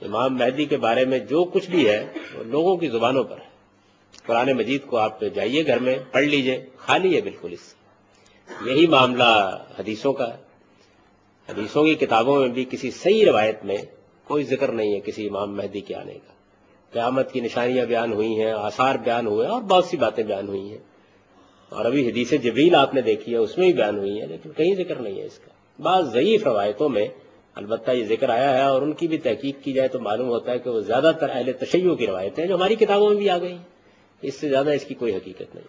امام مہدی کے بارے میں جو کچھ بھی ہے وہ لوگوں کی زبانوں پر ہے. قرآن مجید کو آپ جائیے گھر میں پڑھ لیجئے، خالی ہے بالکل اس سے. یہی معاملہ حدیثوں کا ہے. حدیثوں کی کتابوں میں بھی کسی صحیح روایت میں کوئی ذکر نہیں ہے کسی امام مہدی کے آنے کا. قیامت کی نشانیاں بیان ہوئی ہیں، آثار بیان ہوئے اور بہت سی باتیں بیان ہوئی ہیں، اور ابھی حدیث جبریل آپ نے دیکھی ہے، اس میں بھی بیان ہوئی ہے، لیکن کہیں ذکر نہیں ہے اس کا. بعض ضعیف روایتوں میں البتہ یہ ذکر آیا ہے، اور ان کی بھی تحقیق کی جائے تو معلوم ہوتا ہے کہ وہ زیادہ تر اہل تشیع کی روایتیں ہیں جو ہماری کتابوں میں بھی آ گئی ہیں. اس سے زیادہ اس کی کوئی حقیقت نہیں.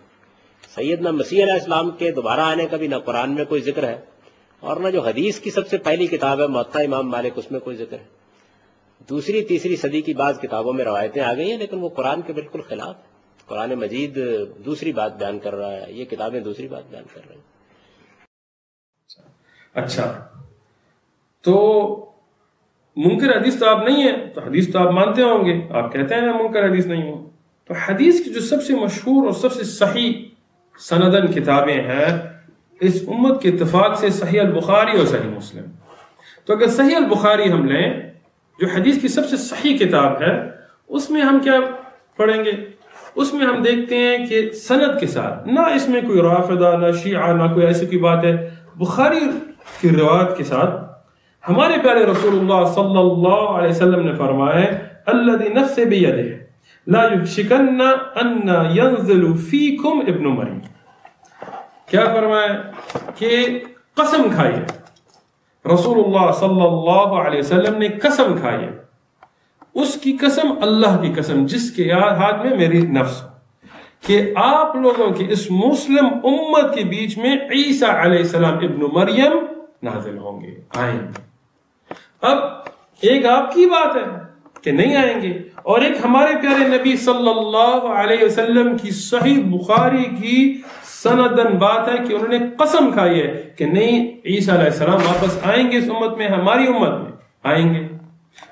سیدنا مسیح علیہ السلام کے دوبارہ آنے کا بھی نہ قرآن میں کوئی ذکر ہے اور نہ جو حدیث کی سب سے پہلی کتاب ہے موطا امام مالک اس میں کوئی ذکر ہے. دوسری تیسری صدی کی بعض کتابوں میں روایتیں آ گئی ہیں، لیکن وہ قرآن کے بالکل خلاف ہے. قرآن مجید دوسری بات بیان کر رہا ہے، یہ کتابیں دوسری بات بیان کر رہی ہیں. اچھا، تو منکر حدیث تو آپ نہیں ہیں، تو حدیث تو آپ مانتے ہوں گے. آپ کہتے ہیں میں منکر حدیث نہیں ہوں. تو حدیث کی جو سب سے مشہور اور سب سے صحیح سندن کتابیں ہیں اس امت کے اتفاق سے صحیح البخاری اور صحیح مسلم. تو اگر صحیح البخاری ہم لیں جو حدیث کی سب سے صحیح کتاب ہے, اس میں ہم کیا پڑھیں گے؟ اس میں ہم دیکھتے ہیں کہ سند کے ساتھ, نہ اس میں کوئی رافضہ نہ شیعہ نہ کوئی ایسی کوئی بات ہے, بخاری کی روایت کے ساتھ ہمارے پیارے رسول اللہ صلی اللہ علیہ وسلم نے فرمایا الذی نفس بیدہ لا یشکن ان ینزل فیکم ابن مریم. کیا فرمایا کہ قسم کھائیے, رسول اللہ صلی اللہ علیہ وسلم نے قسم کھائی ہے, اس کی قسم اللہ کی قسم جس کے ہاتھ میں میری نفس, کہ آپ لوگوں کی اس مسلم امت کے بیچ میں عیسیٰ علیہ السلام ابن مریم نازل ہوں گے, آئیں گے. اب ایک آپ کی بات ہے کہ نہیں آئیں گے, اور ایک ہمارے پیارے نبی صلی اللہ علیہ وسلم کی صحیح بخاری کی سندن بات ہے کہ انہوں نے قسم کھائی ہے کہ نہیں عیسیٰ علیہ السلام واپس آئیں گے اس امت میں, ہماری امت میں آئیں گے.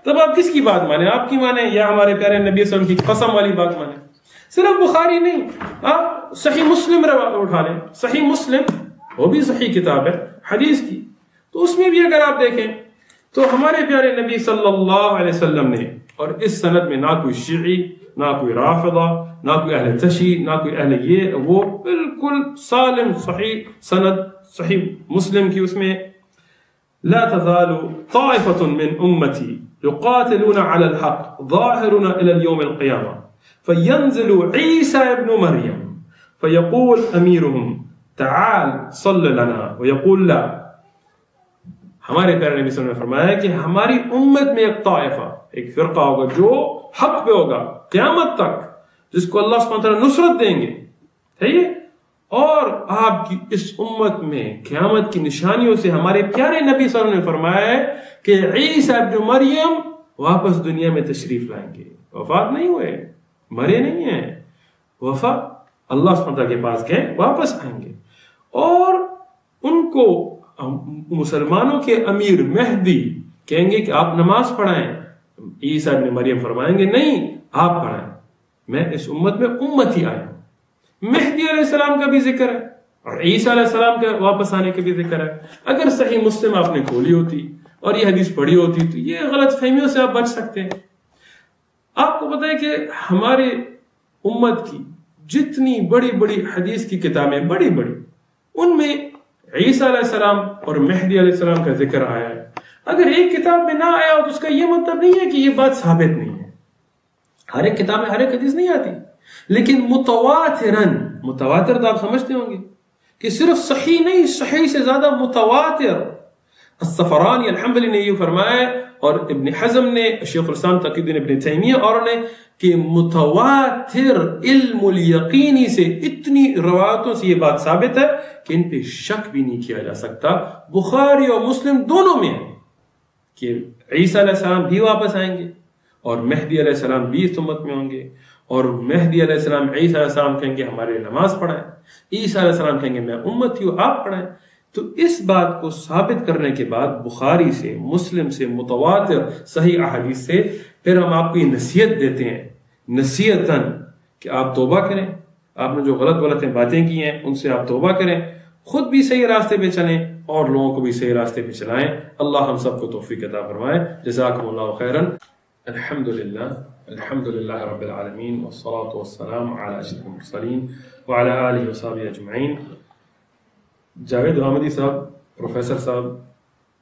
تب آپ کس کی بات مانیں, آپ کی مانیں یا ہمارے پیارے نبی صلی اللہ علیہ وسلم کی قسم والی بات مانیں؟ صرف بخاری نہیں, آپ صحیح مسلم روایت اٹھا لیں. صحیح مسلم وہ بھی صحیح کتاب ہے حدیث کی, تو اس میں بھی اگر آپ دیکھیں تو ہمارے پیارے نبی صلی اللہ علیہ وسلم نے, اور اس سند میں نہ کوئی شیعی نہ کوئی رافضہ نہ کوئی اہل تشیع نہ کوئی اہل یہ وہ, بالکل سالم صحیح سند صحیح مسلم کی, اس میں لا تزال طائفة من امتی يقاتلون على الحق ظاهرون الى اليوم القيامة فينزل عيسى ابن مريم فيقول اميرهم تعال صل لنا ويقول لا. ہمارے پیارے نبی صلی اللہ علیہ وسلم نے فرمایا کہ ہماری امت میں ایک طائفہ, ایک فرقہ ہوگا جو حق پہ ہوگا قیامت تک, جس کو اللہ سبحانہ وتعالی نصرت دیں گے, ٹھیک ہے. اور آپ کی اس امت میں قیامت کی نشانیوں سے ہمارے پیارے نبی صلی اللہ علیہ وسلم نے فرمایا ہے کہ عیسیٰ ابن مریم واپس دنیا میں تشریف لائیں گے. وفات نہیں ہوئے, مرے نہیں ہیں, وفات اللہ سبحانہ وتعالی کے پاس گئے, واپس آئیں گے. اور ان کو مسلمانوں کے امیر مہدی کہیں گے کہ آپ نماز پڑھائیں. عیسیٰ ابن مریم فرمائیں گے نہیں آپ پڑھائیں, میں اس امت میں امتی آیا ہوں. مہدی علیہ السلام کا بھی ذکر ہے اور عیسیٰ علیہ السلام کا واپس آنے کا بھی ذکر ہے. اگر صحیح مسلم آپ نے کھولی ہوتی اور یہ حدیث پڑھی ہوتی تو یہ غلط فہمیوں سے آپ بچ سکتے ہیں. آپ کو پتہ ہے کہ ہمارے امت کی جتنی بڑی بڑی حدیث کی کتابیں بڑی بڑی, ان میں عیسیٰ علیہ السلام اور مہدی علیہ السلام کا ذکر آیا ہے. اگر ایک کتاب میں نہ آیا ہو تو اس کا یہ مطلب نہیں ہے کہ یہ بات ثابت نہیں ہے. ہر ایک کتاب میں ہر ایک حدیث نہیں آتی, لیکن متواترن, متواتر تو آپ سمجھتے ہوں گے کہ صرف صحیح نہیں, صحیح سے زیادہ متواتر. الصفرانی الحنبلی نے یہ فرمایا, اور ابن حزم نے, شیخ الاسلام تقی الدین ابن تیمیہ اور نے, کہ متواتر علم الیقینی سے اتنی روایتوں سے یہ بات ثابت ہے کہ ان پہ شک بھی نہیں کیا جا سکتا. بخاری اور مسلم دونوں میں ہے کہ عیسیٰ علیہ السلام بھی واپس آئیں گے اور مہدی علیہ السلام بھی اس امت میں ہوں گے. اور مہدی علیہ السلام عیسیٰ علیہ السلام کہیں گے ہمارے نماز پڑھائیں, عیسیٰ علیہ السلام کہیں گے میں امتی ہوں آپ پڑھائیں. تو اس بات کو ثابت کرنے کے بعد بخاری سے, مسلم سے, متواتر صحیح احادیث سے, پھر ہم آپ کو یہ نصیحت دیتے ہیں نصیحتاً کہ آپ توبہ کریں. آپ نے جو غلط باتیں کی ہیں ان سے آپ توبہ کریں, خود بھی صحیح راستے پہ چلیں اور لوگوں کو بھی صحیح راستے پہ چلائیں. اللہ ہم سب کو توفیق عطا فرمائے. جزاکم اللہ خیرا. الحمدللہ رب العالمین والصلاة والسلام علی اشرف المرسلین وعلی آلہ وصحبہ اجمعین. جاوید احمدی صاحب, پروفیسر صاحب,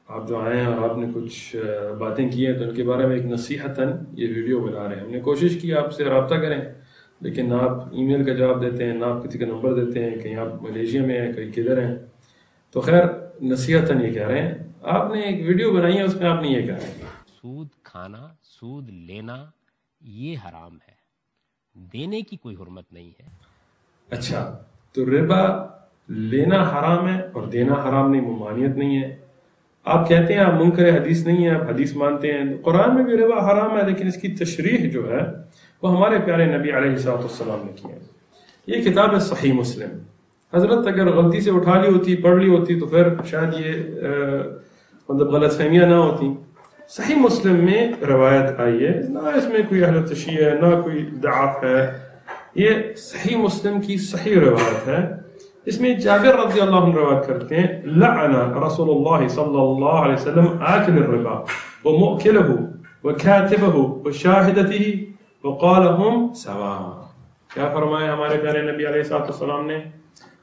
آپ جو آئے ہیں اور آپ نے کچھ باتیں کی ہیں تو ان کے بارے میں ایک نصیحتاً یہ ویڈیو بنا رہے ہیں. ہم نے کوشش کی آپ سے رابطہ کریں, لیکن نہ آپ ای میل کا جواب دیتے ہیں, نہ آپ کسی کا نمبر دیتے ہیں, کہیں آپ ملیشیا میں ہیں, کہیں کدھر ہیں. تو خیر نصیحتاً یہ کہہ رہے ہیں, آپ نے ایک ویڈیو بنائی ہے اس میں آپ نے یہ کہا ہے سود کھانا, سود لینا یہ حرام ہے, دینے کی کوئی حرمت نہیں ہے. اچھا, تو ربا لینا حرام ہے اور دینا حرام نہیں, ممانعت نہیں ہے. آپ کہتے ہیں آپ منکر حدیث نہیں ہیں, آپ حدیث مانتے ہیں. قرآن میں بھی ربا حرام ہے, لیکن اس کی تشریح جو ہے وہ ہمارے پیارے نبی علیہ السلام نے کی ہے. یہ کتاب ہے صحیح مسلم. حضرت اگر غلطی سے اٹھا لی ہوتی, پڑھ لی ہوتی تو پھر شاید یہ مطلب غلط فہمیاں نہ ہوتی. صحیح مسلم میں روایت آئی ہے, نہ اس میں کوئی اہل تشیع ہے, نہ کوئی ضعف ہے, یہ صحیح مسلم کی صحیح روایت ہے. اس میں جابر رضی اللہ عنہ روایت کرتے ہیں لعن رسول اللہ صلی اللہ علیہ وسلم آکل الربا ومؤکلہ وکاتبہ وشاہدتہ وقال ہم سواء. کیا فرمایا ہمارے پیارے نبی علیہ السلام نے؟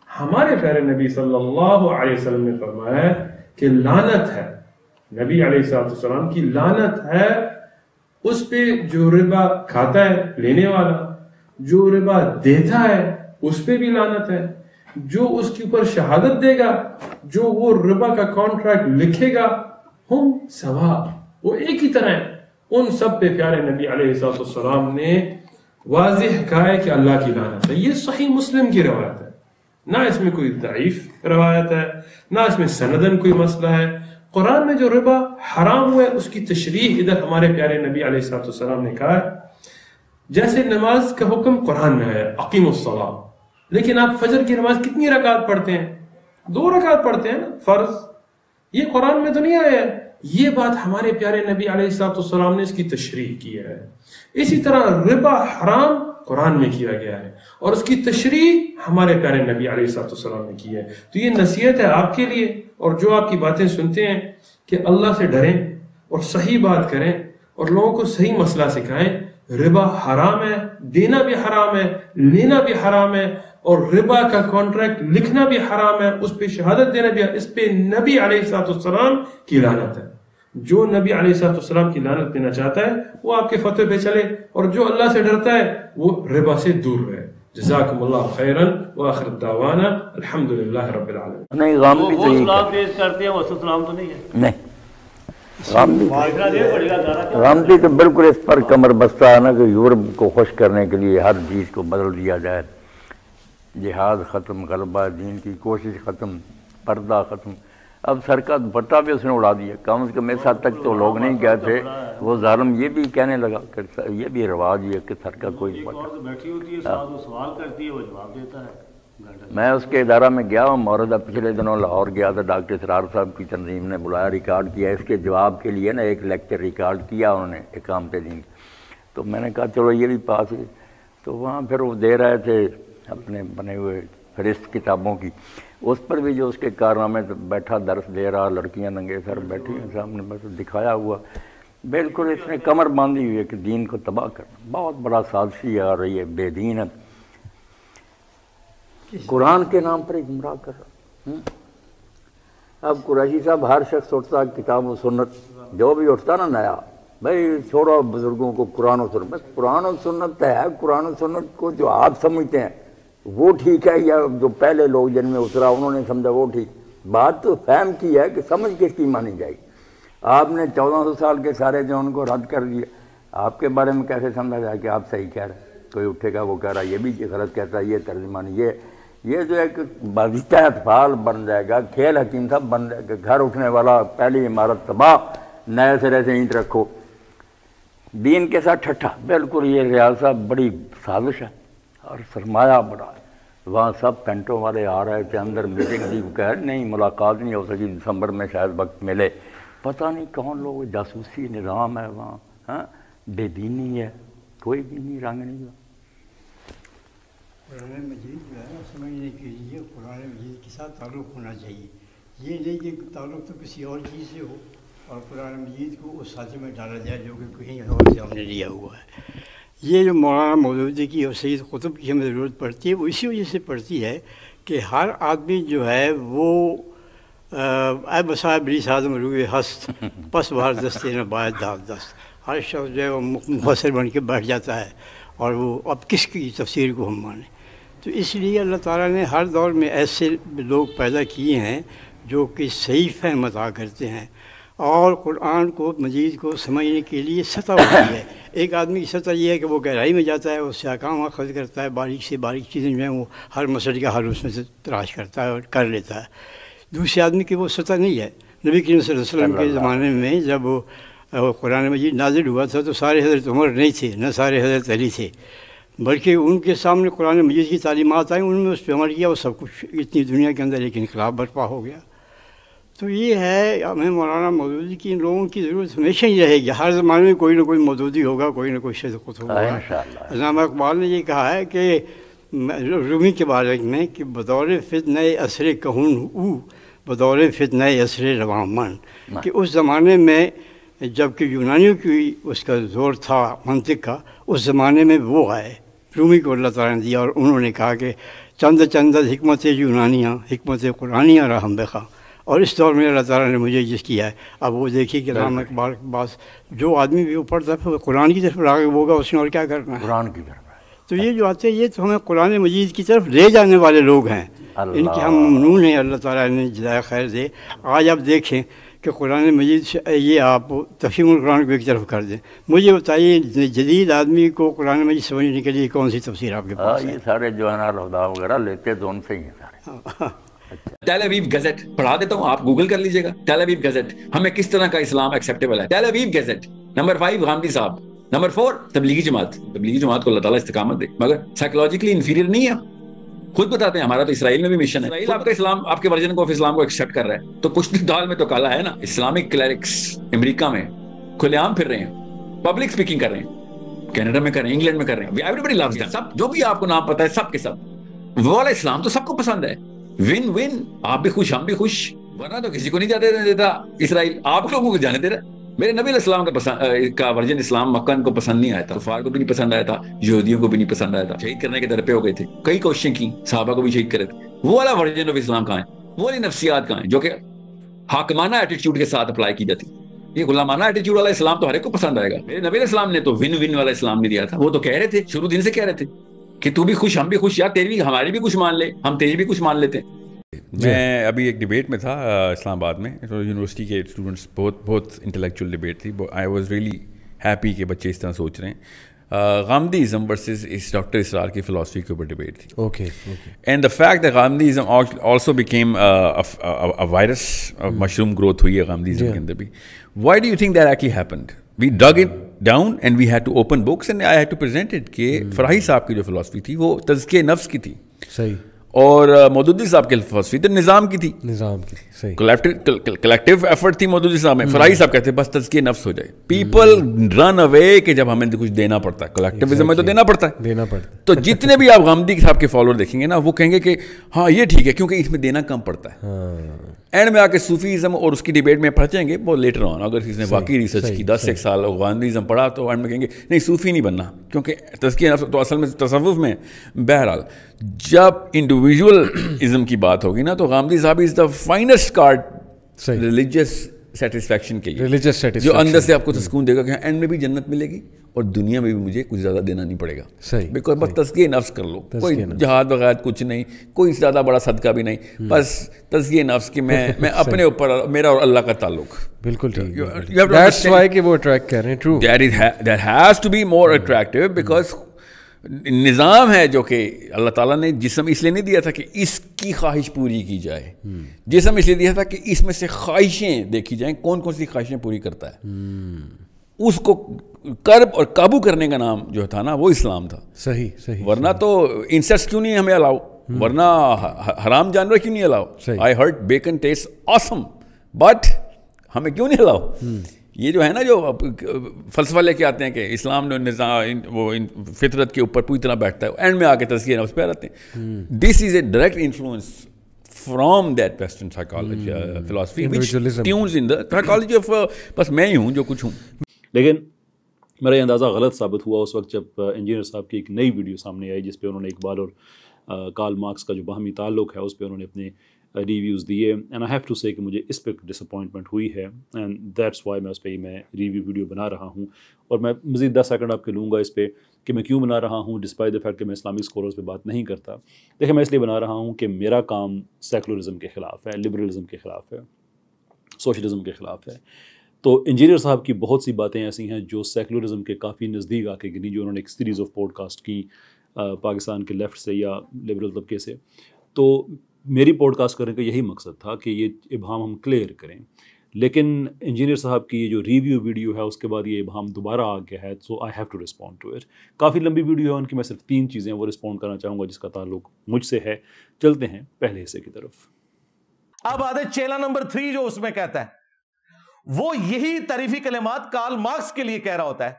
ہمارے پیارے نبی صلی اللہ علیہ وسلم نے فرمایا کہ لعنت ہے، نبی علیہ السلام کی لعنت ہے اس پہ جو ربا کھاتا ہے لینے والا، جو ربا دیتا ہے اس پہ بھی لعنت ہے، جو اس کے اوپر شہادت دے گا، جو وہ ربا کا کانٹریکٹ لکھے گا، ہم سوا، وہ ایک ہی طرح ہیں. ان سب پہ پیارے نبی علیہ السلام نے واضح کہا ہے کہ اللہ کی لعنت ہے. یہ صحیح مسلم کی روایت ہے، نہ اس میں کوئی ضعیف روایت ہے، نہ اس میں سندن کوئی مسئلہ ہے. قرآن میں جو ربا حرام ہوا ہے اس کی تشریح ادھر ہمارے پیارے نبی علیہ السلام نے کہا ہے. جیسے نماز کا حکم قرآن میں ہے اقیم الصلاۃ، لیکن آپ فجر کی نماز کتنی رکعت پڑھتے ہیں؟ 2 رکعت پڑھتے ہیں نا فرض. یہ قرآن میں تو نہیں آیا ہے، یہ بات ہمارے پیارے نبی علیہ السلام نے اس کی تشریح کی ہے. اسی طرح ربا حرام قرآن میں کیا گیا ہے اور اس کی تشریح ہمارے پیارے نبی علیہ السلام نے کی ہے. تو یہ نصیحت ہے آپ کے لیے اور جو آپ کی باتیں سنتے ہیں کہ اللہ سے ڈریں اور صحیح بات کریں اور لوگوں کو صحیح مسئلہ سکھائیں. ربا حرام ہے، دینا بھی حرام ہے، لینا بھی حرام ہے، اور ربا کا کانٹریکٹ لکھنا بھی حرام ہے، اس پہ شہادت دینا بھی، اس پہ نبی علیہ السلام کی لعنت ہے. جو نبی علیہ السلام کی لعنت دینا چاہتا ہے وہ آپ کے فتوے پہ چلے، اور جو اللہ سے ڈرتا ہے وہ ربا سے دور رہے. جزاکم اللہ خیرا وآخر دعوانا الحمدللہ رب العالمین. نہیں غم بھی وہ سلام پیش کرتے ہیں، وہ سلام تو نہیں ہے. نہیں غامدی تو بالکل اس پر کمر بستہ ہے نا کہ یورپ کو خوش کرنے کے لیے ہر چیز کو بدل دیا جائے. جہاد ختم، غلبہ دین کی کوشش ختم، پردہ ختم. اب سر کا دوپٹہ بھی اس نے اڑا دیا. کم از کم اس حد تک تو لوگ نہیں کہتے، وہ ظالم یہ بھی کہنے لگا کہ یہ بھی رواج ہے کہ سر کا کوئی دوپٹہ. بیٹھی ہوتی ہے، سوال کرتی ہے، وہ جواب دیتا ہے. میں اس کے ادارہ میں گیا ہوں، موردہ پچھلے دنوں لاہور گیا تھا، ڈاکٹر اسرار صاحب کی تنظیم نے بلایا، ریکارڈ کیا. اس کے جواب کے لیے نا ایک لیکچر ریکارڈ کیا انہوں نے اقامت دین. تو میں نے کہا چلو یہ بھی پاس ہے. تو وہاں پھر وہ دے رہے تھے اپنے بنے ہوئے فہرست کتابوں کی، اس پر بھی جو اس کے کارنامے بیٹھا درس دے رہا، لڑکیاں ننگے سر بیٹھی ہیں سامنے، بس دکھایا ہوا. بالکل اس نے کمر باندھی ہوئی ہے کہ دین کو تباہ کرنا. بہت بڑا سازشی آ رہی ہے، بے دین ہے، قرآن کے نام پر گمراہ کر رہا. اب قریشی صاحب ہر شخص اٹھتا کتاب و سنت، جو بھی اٹھتا نا نیا، بھائی چھوڑو بزرگوں کو، قرآن و سنت. بس قرآن و سنت ہے، قرآن و سنت کو جو آپ سمجھتے ہیں وہ ٹھیک ہے، یا جو پہلے لوگ جن میں اترا انہوں نے سمجھا وہ ٹھیک. بات تو فہم کی ہے کہ سمجھ کس کی مانی جائے گی. آپ نے 1400 سال کے سارے جو ان کو رد کر دیا، آپ کے بارے میں کیسے سمجھا جائے کہ آپ صحیح کہہ رہے ہیں؟ کوئی اٹھے گا وہ کہہ رہا ہے یہ بھی غلط کہتا ہے، یہ ترجمانی، یہ جو ایک باضابطہ اطفال بن جائے گا، کھیل حکیم صاحب بن جائے گا. گھر اٹھنے والا پہلی عمارت تباہ، نئے سرے سے اینٹ رکھو. دین کے ساتھ ٹھٹھا. بالکل یہ ریاض بڑی سازش ہے اور سرمایہ بڑا ہے. وہاں سب پینٹوں والے آ رہے تھے، اندر میٹنگ تھی، کہہ نہیں ملاقات نہیں ہو سکی، دسمبر میں شاید وقت ملے. پتہ نہیں کون لوگ، جاسوسی نظام ہے وہاں، ہاں بے دینی ہے، کوئی بھی نہیں رنگ نہیں ہوا. قرآن مجید جو ہے سمجھنے کے لیے قرآن مجید کے ساتھ تعلق ہونا چاہیے. یہ نہیں کہ تعلق تو کسی اور چیز سے ہو اور قرآن مجید کو اس ساتھ میں ڈالا جائے جو کہ کہیں اور سے ہم نے لیا ہوا ہے. یہ جو مولانا مودودی کی اور سید قطب کی ہمیں ضرورت پڑتی ہے، وہ اسی وجہ سے پڑتی ہے کہ ہر آدمی جو ہے وہ اے بسائے بلی سادم روئے ہست پس بہر دستے نہ باید داد دست. ہر شخص جو ہے وہ مفسر بن کے بیٹھ جاتا ہے اور وہ اب کس کی تفسیر کو ہم مانیں. تو اس لیے اللہ تعالیٰ نے ہر دور میں ایسے لوگ پیدا کیے ہیں جو کہ صحیح فہم عطا کرتے ہیں اور قرآن کو مجید کو سمجھنے کے لیے سطح ہوتی ہے. ایک آدمی کی سطح یہ ہے کہ وہ گہرائی میں جاتا ہے، اس سے احکام اخذ کرتا ہے، باریک سے باریک چیزیں جو ہیں وہ ہر مسئلے کا حل اس میں سے تلاش کرتا ہے اور کر لیتا ہے. دوسرے آدمی کی وہ سطح نہیں ہے. نبی کریم صلی اللہ علیہ وسلم کے زمانے میں جب قرآن مجید نازل ہوا تھا تو سارے حضرت عمر نہیں تھے، نہ سارے حضرت علی تھے، بلکہ ان کے سامنے قرآن مجید کی تعلیمات آئیں، ان میں اس پہ عمل کیا، وہ سب کچھ اتنی دنیا کے اندر ایک انقلاب برپا ہو گیا. تو یہ ہے ہمیں مولانا مودودی کی ان لوگوں کی ضرورت ہمیشہ ہی رہے گی. ہر زمانے میں کوئی نہ کوئی مودودی ہوگا, کوئی نہ کوئی شیخ قطب ہوگا. علامہ اقبال نے یہ کہا ہے کہ رومی کے بارے میں کہ بطور فتنہ عصر کہون او بطور فتنہ عصر روامن, کہ اس زمانے میں جب کہ یونانیوں کی اس کا زور تھا منطق کا, اس زمانے میں وہ آئے, رومی کو اللہ تعالیٰ نے دیا, اور انہوں نے کہا کہ چند چند حکمت یونانیاں حکمت قرآنیاں رحم بخواہ, اور اس دور میں اللہ تعالیٰ نے مجھے جس کیا ہے. اب وہ دیکھیے کہ علامہ اقبال کے پاس جو آدمی بھی وہ پڑھتا ہے قرآن کی طرف راغب ہوگا, اس نے اور کیا کرنا ہے قرآن کی طرف. تو یہ جو آتے ہیں یہ تو ہمیں قرآن مجید کی طرف لے جانے والے لوگ ہیں, ان کے ہم ممنون ہیں. اللہ تعالیٰ نے جزائے خیر دے. آج آپ دیکھیں کہ قرآن مجید سے یہ آپ تفہیم القرآن کو ایک طرف کر دیں. مجھے بتائیے جدید آدمی کو قرآن مجید سمجھنے کے لیے کون سی تفسیر آپ کے پاس ہے؟ یہ سارے جو ہے نا الہدا وغیرہ لیتے تو ان سے ہی ہیں سارے. ٹیل اویو گزٹ پڑھا دیتا ہوں, آپ گوگل کر لیجئے گا. ٹیل اویو گزٹ ہمیں کس طرح کا اسلام ایکسیپٹیبل ہے. ٹیل اویو گزٹ. نمبر 5 غامدی صاحب. نمبر 4 تبلیغی جماعت. تبلیغی جماعت کو اللہ تعالیٰ استقامت دے, مگر سائیکولوجیکلی انفیریئر نہیں ہے. خود بتاتے ہیں ہمارا تو اسرائیل میں بھی مشن ہے. اسرائیل آپ کا اسلام, آپ کے ورژن کو اسلام کو ایکسیپٹ کر رہا ہے, تو کچھ دال میں تو کالا ہے نا. اسلامک کلیرکس امریکہ میں کھلے عام پھر رہے ہیں, پبلک سپیکنگ کر رہے ہیں, کینیڈا میں کر رہے ہیں, انگلینڈ میں کر رہے ہیں. Everybody loose them. سب جو بھی آپ کو نام پتہ ہے سب کے سب وہ والا اسلام تو سب کو پسند ہے. ون ون, آپ بھی خوش ہم بھی خوش, ورنہ تو کسی کو نہیں جانے دیتا اسرائیل. آپ لوگوں کو جانے دے رہا. میرے نبی علیہ السلام کا ورژن اسلام مکہ کو پسند نہیں آیا تھا, کفار کو بھی نہیں پسند آیا تھا, یہودیوں کو بھی نہیں پسند آیا تھا. شہید کرنے کے در پہ ہو گئے تھے, کئی کوششیں کی, صحابہ کو بھی شہید کرے تھے. وہ والا ورژن آف اسلام کہاں ہے؟ وہ والی نفسیات کہاں ہیں جو کہ حاکمانہ ایٹیٹیوڈ کے ساتھ اپلائی کی جاتی. یہ غلامانہ ایٹیٹیوڈ والا اسلام تو ہر ایک کو پسند آئے گا. میرے نبی علیہ السلام نے تو ون ون والا اسلام نہیں دیا تھا. وہ تو کہہ رہے تھے شروع دن سے کہہ رہے تھے کہ تو بھی خوش ہم بھی خوش, یار تیری بھی ہماری بھی کچھ مان لے, ہم تیری بھی کچھ مان لیتے ہیں. میں ابھی ایک ڈبیٹ میں تھا اسلام آباد میں, یونیورسٹی کے اسٹوڈنٹس, بہت انٹلیکچوئل ڈبیٹ تھی. آئی واز ریئلی ہیپی کہ بچے اس طرح سوچ رہے ہیں. غامدیزم ورسز اس ڈاکٹر اسرار کی فلاسفی کے اوپر ڈبیٹ تھی. Okay. And the fact that Ghamidism also became virus, mushroom growth ہوئی ہے غامدیزم کے اندر بھی. Why do you think that actually happened? We dug it down and we had to open books and I had to present it کہ فراہی صاحب کی جو philosophy تھی وہ تزکیہ نفس کی تھی. صحیح. اور مودودی صاحب کی فلسفی تو نظام کی تھی, صحیح, کلیکٹیو ایفرٹ تھی مودودی صاحب میں. فراہی صاحب کہتے ہیں بس تزکیہ نفس ہو جائے. پیپل رن اوے کہ جب ہمیں کچھ دینا پڑتا ہے, کلیکٹیوزم میں تو دینا پڑتا ہے. تو جتنے بھی آپ غامدی صاحب کے فالوور دیکھیں گے نا, وہ کہیں گے کہ ہاں یہ ٹھیک ہے کیونکہ اس میں دینا کم پڑتا ہے. اینڈ میں آ کے صوفیزم اور اس کی ڈیبیٹ میں پڑھیں گے وہ لیٹر آن. اگر کسی نے واقعی ریسرچ کی 10 ایک سال غامدیزم پڑھا تو اینڈ میں کہیں گے نہیں صوفی نہیں بننا, کیونکہ تزکیہ نفس تو اصل میں تصوف میں. بہرحال جب انڈیویژولزم کی بات ہوگی نا تو Ghamidi Sahab is the finest card religious satisfaction کے لیے, جو اندر سے آپ کو سکون دے گا کہ اینڈ میں بھی جنت ملے گی اور دنیا میں بھی مجھے کچھ زیادہ دینا نہیں پڑے گا. صحیح. بیکاز بس تزکیہ نفس کر لو, کوئی جہاد وغیرہ کچھ نہیں, کوئی زیادہ بڑا صدقہ بھی نہیں, بس تزکیہ نفس کہ میں اپنے اوپر میرا اور اللہ کا تعلق. بالکل ٹھیک. دیٹس وائی کہ وہ اٹریکٹ کر رہے ہیں. True. That has to be more attractive because نظام ہے جو کہ اللہ تعالیٰ نے جسم اس لیے نہیں دیا تھا کہ اس کی خواہش پوری کی جائے. جسم اس لیے دیا تھا کہ اس میں سے خواہشیں دیکھی جائیں, کون کون سی خواہشیں پوری کرتا ہے. اس کو کرب اور قابو کرنے کا نام جو تھا نا وہ اسلام تھا. صحیح صحیح. ورنہ تو انسیکٹس کیوں نہیں ہمیں الاؤ, ورنہ حرام جانور کیوں نہیں allow. I heard bacon taste awesome but ہمیں کیوں نہیں الاؤ. یہ جو ہے نا جو فلسفہ لے کے آتے ہیں کہ اسلام نے نظام وہ فطرت کے اوپر پوری طرح بیٹھتا ہے, اینڈ میں آ کے تزکیہ نفس پہ آتے ہیں. This is a direct influence from that western psychology philosophy which tunes in the psychology of بس میں ہی ہوں جو کچھ ہوں. لیکن میرا یہ اندازہ غلط ثابت ہوا اس وقت جب انجینئر صاحب کی ایک نئی ویڈیو سامنے آئی جس پہ انہوں نے اقبال اور کارل مارکس کا جو باہمی تعلق ہے اس پہ انہوں نے اپنے ریویوز دیے. اینڈ آئی ہیو ٹو سے کہ مجھے اس پہ ڈس اپوائنٹمنٹ ہوئی ہے, اینڈ دیٹس وائی میں اس پہ میں ریویو ویڈیو بنا رہا ہوں. اور میں مزید 10 سیکنڈ آپ کے لوں گا اس پہ کہ میں کیوں بنا رہا ہوں, ڈسپائٹ دا فیکٹ کہ میں اسلامک اسکالرز پہ بات نہیں کرتا. دیکھیں میں اس لیے بنا رہا ہوں کہ میرا کام سیکولرزم کے خلاف ہے, لبرلزم کے خلاف ہے, سوشلزم کے خلاف ہے. تو انجینئر صاحب کی بہت سی باتیں ایسی ہیں جو سیکولرزم کے کافی نزدیک آ کے گنی, جو انہوں نے ایک سیریز آف پوڈ کاسٹ کی پاکستان کے لیفٹ سے یا لبرل طبقے سے. تو میری پوڈ کاسٹ کرنے کا یہی مقصد تھا کہ یہ ابہام ہم کلیئر کریں. لیکن انجینئر صاحب کی جو ریویو ویڈیو ہے اس کے بعد یہ ابہام دوبارہ آ گیا ہے, so I have to respond to it. کافی لمبی ویڈیو ہے ان کی, میں صرف 3 چیزیں وہ رسپونڈ کرنا چاہوں گا جس کا تعلق مجھ سے ہے. چلتے ہیں پہلے حصے کی طرف. اب آدھے چیلا نمبر 3 جو اس میں کہتا ہے وہ یہی تعریفی کلمات کارل مارکس کے لیے کہہ رہا ہوتا ہے.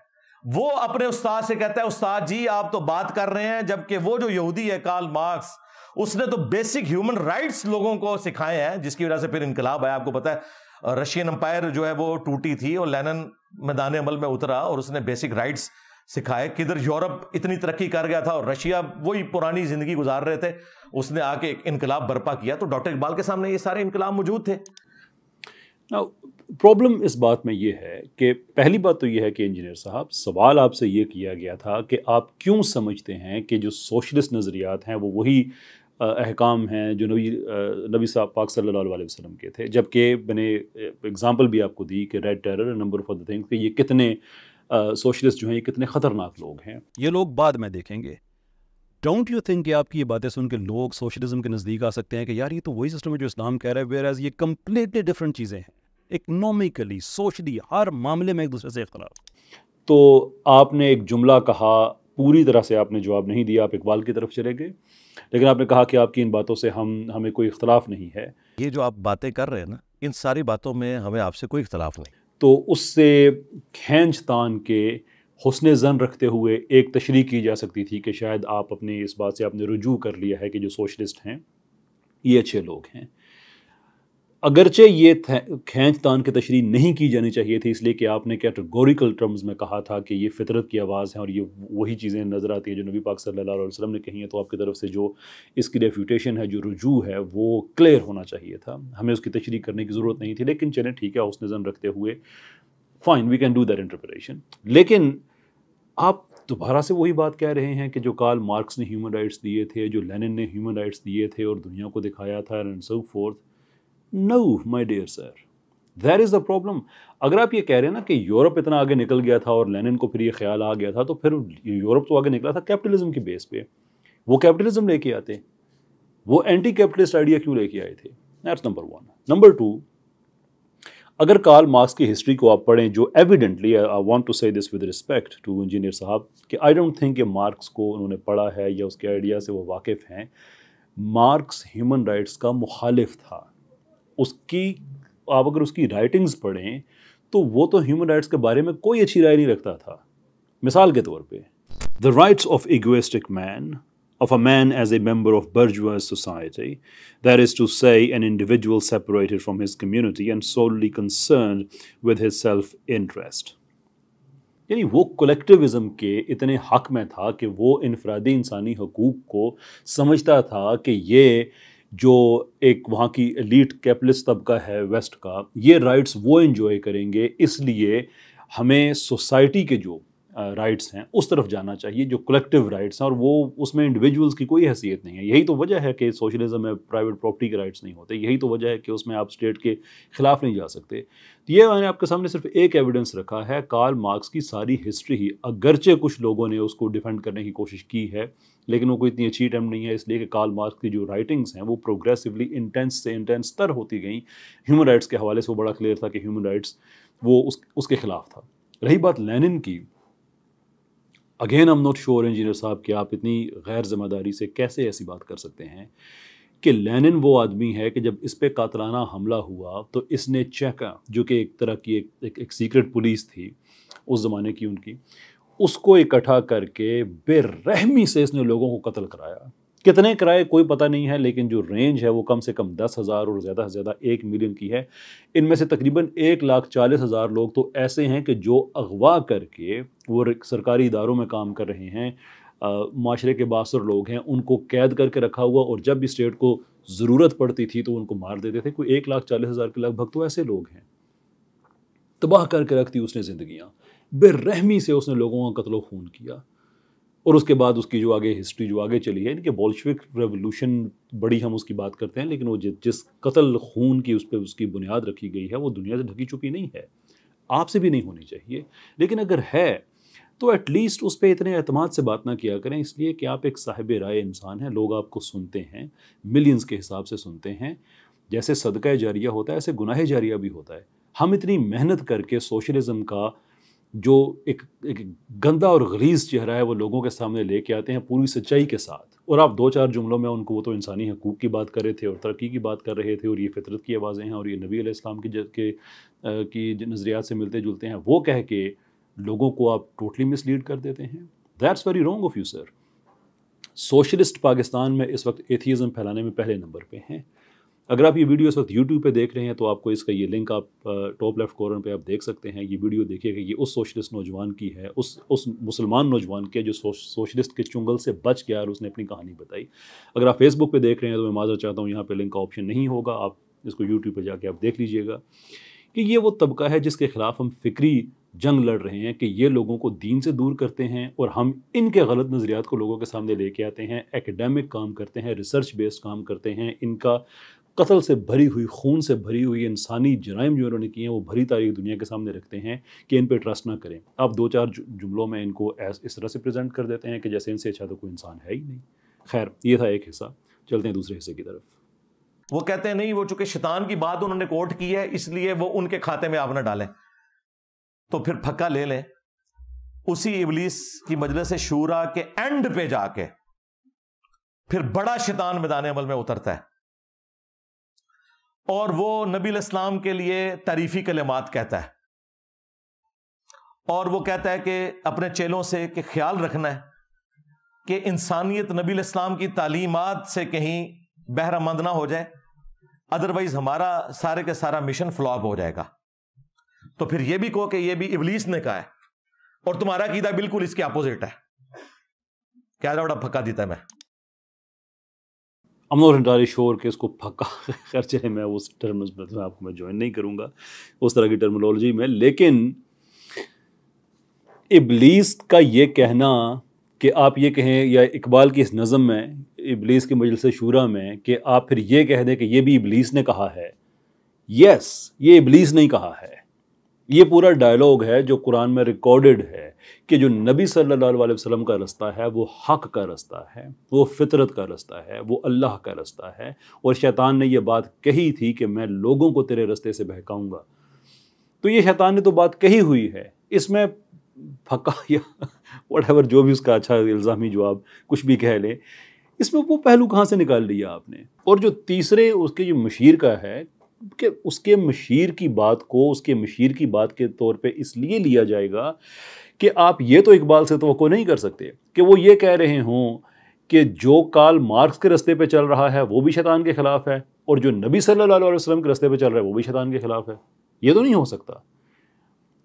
وہ اپنے استاد سے کہتا ہے استاد جی آپ تو بات کر رہے ہیں, جبکہ وہ جو یہودی ہے کارل مارکس اس نے تو بیسک ہیومن رائٹس لوگوں کو سکھائے ہیں, جس کی وجہ سے پھر انقلاب آیا. آپ کو پتا ہے رشین امپائر جو ہے وہ ٹوٹی تھی اور لینن میدان عمل میں اترا اور اس نے بیسک رائٹس سکھائے. کدھر یورپ اتنی ترقی کر گیا تھا اور رشیا وہی پرانی زندگی گزار رہے تھے, اس نے آ کے ایک انقلاب برپا کیا. تو ڈاکٹر اقبال کے سامنے یہ سارے انقلاب موجود تھے. پرابلم اس بات میں یہ ہے کہ پہلی بات تو یہ ہے کہ انجینئر صاحب سوال آپ سے یہ کیا گیا تھا کہ آپ کیوں سمجھتے ہیں کہ جو سوشلسٹ نظریات ہیں وہ وہی احکام ہیں جو نبی صاحب پاک صلی اللہ علیہ وسلم کے تھے, جبکہ میں نے اگزامپل بھی آپ کو دی کہ red terror number of the things کہ یہ کتنے سوشلسٹ جو ہیں یہ کتنے خطرناک لوگ ہیں. یہ لوگ بعد میں دیکھیں گے. ڈونٹ یو تھنک کہ آپ کی یہ باتیں سن کے لوگ سوشلزم کے نزدیک آ سکتے ہیں کہ یار یہ تو وہی سسٹم ہے جو اسلام کہہ رہا ہے, ویئر ایز یہ کمپلیٹلی ڈفرینٹ چیزیں ہیں, اکنامکلی, سوشلی, ہر معاملے میں ایک دوسرے سے اختلاف. تو آپ نے ایک جملہ کہا, پوری طرح سے آپ نے جواب نہیں دیا, آپ اقبال کی طرف چلے گئے, لیکن آپ نے کہا کہ آپ کی ان باتوں سے ہمیں کوئی اختلاف نہیں ہے. یہ جو آپ باتیں کر رہے ہیں نا, ان ساری باتوں میں ہمیں آپ سے کوئی اختلاف نہیں. تو اس سے کھینچ تان کے حسن زن رکھتے ہوئے ایک تشریح کی جا سکتی تھی کہ شاید آپ اپنی اس بات سے آپ نے رجوع کر لیا ہے کہ جو سوشلسٹ ہیں یہ اچھے لوگ ہیں. اگرچہ یہ کھینچ تان کی تشریح نہیں کی جانی چاہیے تھی, اس لیے کہ آپ نے کیٹیگوریکل ٹرمز میں کہا تھا کہ یہ فطرت کی آواز ہے اور یہ وہی چیزیں نظر آتی ہیں جو نبی پاک صلی اللہ علیہ وسلم نے کہی ہیں. تو آپ کی طرف سے جو اس کی ریفیوٹیشن ہے, جو رجوع ہے, وہ کلیئر ہونا چاہیے تھا, ہمیں اس کی تشریح کرنے کی ضرورت نہیں تھی. لیکن چلیں ٹھیک ہے, حسن ظن رکھتے ہوئے fine, we can do that interpretation. لیکن آپ دوبارہ سے وہی بات کہہ رہے ہیں کہ جو کارل مارکس نے ہیومن رائٹس دیے تھے, جو لینن نے ہیومن رائٹس دیے تھے اور دنیا کو دکھایا تھا and so forth. No, my dear sir, that is the problem. اگر آپ یہ کہہ رہے ہیں نا کہ یورپ اتنا آگے نکل گیا تھا اور لینن کو پھر یہ خیال آ گیا تھا, تو پھر یورپ تو آگے نکلا تھا کیپٹلزم کی بیس پہ. وہ کیپٹلزم لے کے آتے, وہ اینٹی کیپٹلسٹ آئیڈیا کیوں لے کے آئے تھے؟ That's number one. Number two, اگر کارل مارکس کی ہسٹری کو آپ پڑھیں, جو evidently I want to say this with respect to engineer صاحب, کہ I don't think کہ مارکس کو انہوں نے پڑھا ہے یا اس کے آئیڈیا سے وہ واقف ہیں. مارکس ہیومن رائٹس کا مخالف تھا. اس کی آپ اگر اس کی رائٹنگز پڑھیں تو وہ تو ہیومن رائٹس کے بارے میں کوئی اچھی رائے نہیں رکھتا تھا. مثال کے طور پہ the rights of egoistic man, of a man as a member of bourgeois society, that is to say an individual separated from his community and solely concerned with his self-interest. یعنی وہ کولیکٹیوزم کے اتنے حق میں تھا کہ وہ انفرادی انسانی حقوق کو سمجھتا تھا کہ یہ جو ایک وہاں کی ایلیٹ کیپٹلسٹ طبقہ ہے ویسٹ کا, یہ رائٹس وہ انجوائے کریں گے, اس لیے ہمیں سوسائٹی کے جو رائٹس ہیں اس طرف جانا چاہیے, جو کولیکٹیو رائٹس ہیں, اور وہ اس میں انڈیویجولس کی کوئی حیثیت نہیں ہے. یہی تو وجہ ہے کہ سوشلزم میں پرائیویٹ پراپرٹی کے رائٹس نہیں ہوتے, یہی تو وجہ ہے کہ اس میں آپ اسٹیٹ کے خلاف نہیں جا سکتے. یہ میں نے آپ کے سامنے صرف ایک ایویڈنس رکھا ہے. کارل مارکس کی ساری ہسٹری ہی, اگرچہ کچھ لوگوں نے اس کو ڈیفینڈ کرنے کی کوشش کی ہے, لیکن وہ کوئی اتنی اچھی اٹیمپٹ نہیں ہے, اس لیے کہ کارل مارکس کی جو رائٹنگز ہیں وہ پروگریسولی انٹینس سے انٹینس تر ہوتی گئیں. ہیومن رائٹس کے حوالے سے وہ بڑا کلیئر تھا کہ ہیومن رائٹس وہ اس کے خلاف تھا. رہی بات لینن کی, again am not sure engineer صاحب کہ آپ اتنی غیر ذمہ داری سے کیسے ایسی بات کر سکتے ہیں کہ لینن وہ آدمی ہے کہ جب اس پہ قاتلانہ حملہ ہوا تو اس نے چیکا, جو کہ ایک طرح کی ایک سیکرٹ پولیس تھی اس زمانے کی ان کی, اس کو اکٹھا کر کے بے رحمی سے اس نے لوگوں کو قتل کرایا. کتنے کرائے کوئی پتہ نہیں ہے, لیکن جو رینج ہے وہ کم سے کم 10,000 اور زیادہ سے زیادہ 1 ملین کی ہے. ان میں سے تقریباً 1,40,000 لوگ تو ایسے ہیں کہ جو اغوا کر کے وہ سرکاری اداروں میں کام کر رہے ہیں, معاشرے کے باثر لوگ ہیں, ان کو قید کر کے رکھا ہوا, اور جب بھی اسٹیٹ کو ضرورت پڑتی تھی تو ان کو مار دیتے تھے. کوئی 1,40,000 کے لگ بھگ تو ایسے لوگ ہیں. تباہ کر کے رکھتی اس نے زندگیاں, بے رحمی سے اس نے لوگوں کا قتل و خون کیا. اور اس کے بعد اس کی جو آگے ہسٹری جو آگے چلی ہے, ان کے بولشوک ریولوشن بڑی ہم اس کی بات کرتے ہیں, لیکن وہ جس قتل خون کی اس پہ اس کی بنیاد رکھی گئی ہے وہ دنیا سے ڈھکی چکی نہیں ہے, آپ سے بھی نہیں ہونی چاہیے. لیکن اگر ہے تو ایٹ لیسٹ اس پہ اتنے اعتماد سے بات نہ کیا کریں, اس لیے کہ آپ ایک صاحب رائے انسان ہیں, لوگ آپ کو سنتے ہیں, ملینز کے حساب سے سنتے ہیں. جیسے صدقہ جاریہ ہوتا ہے ایسے گناہ جاریہ بھی ہوتا ہے. ہم اتنی محنت کر کے سوشلزم کا جو ایک گندا اور غلیظ چہرہ ہے وہ لوگوں کے سامنے لے کے آتے ہیں پوری سچائی کے ساتھ، اور آپ 2-4 جملوں میں ان کو، وہ تو انسانی حقوق کی بات کر رہے تھے اور ترقی کی بات کر رہے تھے، اور یہ فطرت کی آوازیں ہیں اور یہ نبی علیہ السلام کی نظریات سے ملتے جلتے ہیں، وہ کہہ کے لوگوں کو آپ ٹوٹلی مس لیڈ کر دیتے ہیں. That's very wrong of you sir. Socialist Pakistan میں اس وقت ایتھیزم پھیلانے میں پہلے نمبر پہ ہیں. اگر آپ یہ ویڈیو اس وقت یوٹیوب پہ دیکھ رہے ہیں تو آپ کو اس کا یہ لنک آپ ٹاپ لیفٹ کارنر پہ آپ دیکھ سکتے ہیں. یہ ویڈیو دیکھیے کہ یہ اس سوشلسٹ نوجوان کی ہے، اس مسلمان نوجوان کی ہے جو سوشلسٹ کے چنگل سے بچ گیا اور اس نے اپنی کہانی بتائی. اگر آپ فیس بک پہ دیکھ رہے ہیں تو میں معذرت چاہتا ہوں، یہاں پہ لنک کا آپشن نہیں ہوگا، آپ اس کو یوٹیوب پہ جا کے آپ دیکھ لیجئے گا کہ یہ وہ طبقہ ہے جس کے خلاف ہم فکری جنگ لڑ رہے ہیں کہ یہ لوگوں کو دین سے دور کرتے ہیں اور ہم ان کے غلط نظریات کو لوگوں کے سامنے لے کے آتے ہیں، ایکیڈیمک کام کرتے ہیں، ریسرچ بیسڈ کام کرتے ہیں. ان کا قتل سے بھری ہوئی، خون سے بھری ہوئی انسانی جرائم جو انہوں نے کیے ہیں وہ بھری تاریخ دنیا کے سامنے رکھتے ہیں کہ ان پہ ٹرسٹ نہ کریں. آپ 2-4 جملوں میں ان کو اس طرح سے پریزنٹ کر دیتے ہیں کہ جیسے ان سے اچھا تو کوئی انسان ہے ہی نہیں. خیر، یہ تھا ایک حصہ. چلتے ہیں دوسرے حصے کی طرف. وہ کہتے ہیں نہیں، وہ چونکہ شیطان کی بات انہوں نے کوٹ کی ہے اس لیے وہ ان کے کھاتے میں آپ نہ ڈالیں. تو پھر پھکا لے لیں اسی ابلیس کی مجلس شورا کے اینڈ پہ جا کے پھر بڑا شیطان میدان عمل میں اترتا ہے اور وہ نبی علیہ السلام کے لیے تعریفی کلمات کہتا ہے، اور وہ کہتا ہے کہ اپنے چیلوں سے کہ خیال رکھنا ہے کہ انسانیت نبی علیہ السلام کی تعلیمات سے کہیں بہرہ مند نہ ہو جائے، ادروائز ہمارا سارے کے سارا مشن فلاپ ہو جائے گا. تو پھر یہ بھی کہو کہ یہ بھی ابلیس نے کہا ہے اور تمہارا عقیدہ بالکل اس کے اپوزٹ ہے. کیا بڑا پھکا دیتا ہے میں. I'm not entirely sure کہ اس کو پھکا، خیر چلے میں اس ٹرمز میں آپ کو میں جوائن نہیں کروں گا اس طرح کی ٹرمنالوجی میں. لیکن ابلیس کا یہ کہنا کہ آپ یہ کہیں، یا اقبال کی اس نظم میں ابلیس کی مجلس شورا میں کہ آپ پھر یہ کہہ دیں کہ یہ بھی ابلیس نے کہا ہے. یس، یہ ابلیس نہیں کہا ہے. یہ پورا ڈائلاگ ہے جو قرآن میں ریکارڈڈ ہے کہ جو نبی صلی اللہ علیہ وسلم کا رستہ ہے وہ حق کا رستہ ہے، وہ فطرت کا رستہ ہے، وہ اللہ کا رستہ ہے. اور شیطان نے یہ بات کہی تھی کہ میں لوگوں کو تیرے رستے سے بہکاؤں گا. تو یہ شیطان نے تو بات کہی ہوئی ہے. اس میں پھکا یا واٹ ایور جو بھی اس کا اچھا الزامی جواب کچھ بھی کہہ لیں، اس میں وہ پہلو کہاں سے نکال لیا آپ نے. اور جو تیسرے اس کے جو مشیر کا ہے کہ اس کے مشیر کی بات کو اس کے مشیر کی بات کے طور پہ اس لیے لیا جائے گا کہ آپ یہ تو اقبال سے توقع نہیں کر سکتے کہ وہ یہ کہہ رہے ہوں کہ جو کارل مارکس کے رستے پہ چل رہا ہے وہ بھی شیطان کے خلاف ہے، اور جو نبی صلی اللہ علیہ وسلم کے رستے پہ چل رہا ہے وہ بھی شیطان کے خلاف ہے. یہ تو نہیں ہو سکتا.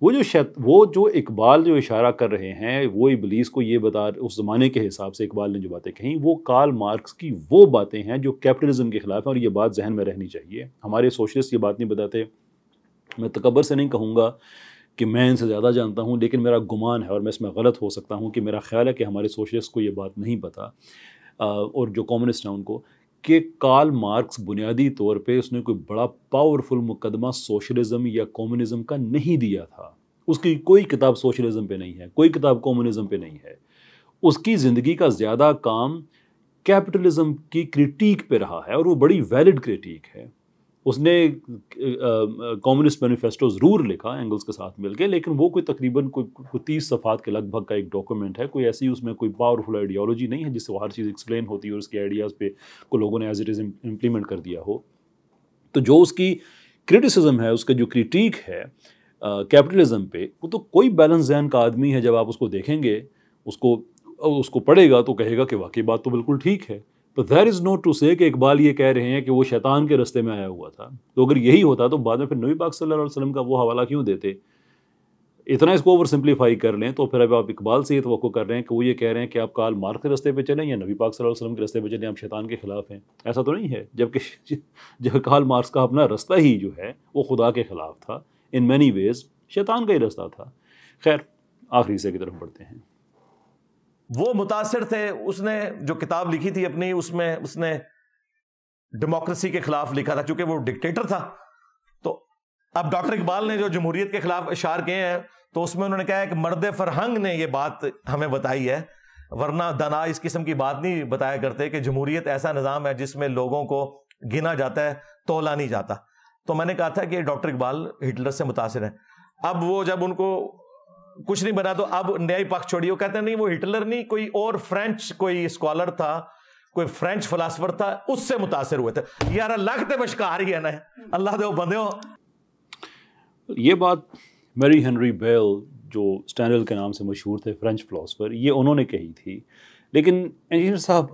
وہ جو اقبال جو اشارہ کر رہے ہیں وہ ابلیس کو یہ بتا، اس زمانے کے حساب سے اقبال نے جو باتیں کہیں وہ کارل مارکس کی وہ باتیں ہیں جو کیپٹلزم کے خلاف ہیں، اور یہ بات ذہن میں رہنی چاہیے. ہمارے سوشلسٹ یہ بات نہیں بتاتے. میں تکبر سے نہیں کہوں گا کہ میں ان سے زیادہ جانتا ہوں، لیکن میرا گمان ہے اور میں اس میں غلط ہو سکتا ہوں کہ میرا خیال ہے کہ ہمارے سوشلسٹ کو یہ بات نہیں پتہ، اور جو کمیونسٹ ہیں ان کو، کہ کارل مارکس بنیادی طور پہ اس نے کوئی بڑا پاورفل مقدمہ سوشلزم یا کمیونزم کا نہیں دیا تھا. اس کی کوئی کتاب سوشلزم پہ نہیں ہے، کوئی کتاب کمیونزم پہ نہیں ہے. اس کی زندگی کا زیادہ کام کیپٹلزم کی کرٹیک پہ رہا ہے، اور وہ بڑی ویلڈ کرٹیک ہے. اس نے کمیونسٹ مینیفیسٹو ضرور لکھا اینگلز کے ساتھ مل کے، لیکن وہ کوئی تقریباً کوئی 30 صفحات کے لگ بھگ کا ایک ڈاکومنٹ ہے. کوئی ایسی اس میں کوئی پاورفل آئیڈیالوجی نہیں ہے جس سے وہ ہر چیز ایکسپلین ہوتی ہے اور اس کے آئیڈیاز پہ کو لوگوں نے ایز اٹ از امپلیمنٹ کر دیا ہو. تو جو اس کی کرٹیسزم ہے، اس کا جو کرٹیک ہے کیپٹلزم پہ، وہ تو کوئی بیلنس ذہن کا آدمی ہے جب آپ اس کو دیکھیں گے، اس کو پڑھے گا تو کہے گا کہ واقعی بات تو بالکل ٹھیک ہے. تو دیر از نو ٹو سے کہ اقبال یہ کہہ رہے ہیں کہ وہ شیطان کے رستے میں آیا ہوا تھا. تو اگر یہی ہوتا تو بعد میں پھر نبی پاک صلی اللہ علیہ وسلم کا وہ حوالہ کیوں دیتے؟ اتنا اس کو اوور سمپلیفائی کر لیں تو پھر اب آپ اقبال سے یہ توقع کر رہے ہیں کہ وہ یہ کہہ رہے ہیں کہ آپ کارل مارکس کے رستے پہ چلیں یا نبی پاک صلی اللہ علیہ وسلم کے رستے پہ چلیں، آپ شیطان کے خلاف ہیں. ایسا تو نہیں ہے، جبکہ جب کارل مارکس کا اپنا رستہ ہی جو ہے وہ خدا کے خلاف تھا، ان مینی ویز شیطان کا ہی رستہ تھا. خیر، آخری حصے کی طرف بڑھتے ہیں. وہ متاثر تھے، اس نے جو کتاب لکھی تھی اپنی، اس میں اس نے ڈیموکریسی کے خلاف لکھا تھا چونکہ وہ ڈکٹیٹر تھا. تو اب ڈاکٹر اقبال نے جو جمہوریت کے خلاف اشعار کیے ہیں تو اس میں انہوں نے کہا ہے کہ مرد فرہنگ نے یہ بات ہمیں بتائی ہے، ورنہ دانا اس قسم کی بات نہیں بتایا کرتے کہ جمہوریت ایسا نظام ہے جس میں لوگوں کو گنا جاتا ہے، تولا نہیں جاتا. تو میں نے کہا تھا کہ ڈاکٹر اقبال ہٹلر سے متاثر ہیں. اب وہ جب ان کو کچھ نہیں بنا تو اب نیائی پخ چھوڑی. وہ کہتے ہیں نہیں وہ ہٹلر نہیں, کوئی اور فرینچ کوئی اسکالر تھا, کوئی فرینچ فلاسفر تھا, اس سے متاثر ہوئے تھے. یار لگتے مشکار ہی ہے نا, اللہ دے بندے ہو. یہ بات میری ہنری بیل جو اسٹینڈل کے نام سے مشہور تھے فرینچ فلاسفر, یہ انہوں نے کہی تھی. لیکن انجینئر صاحب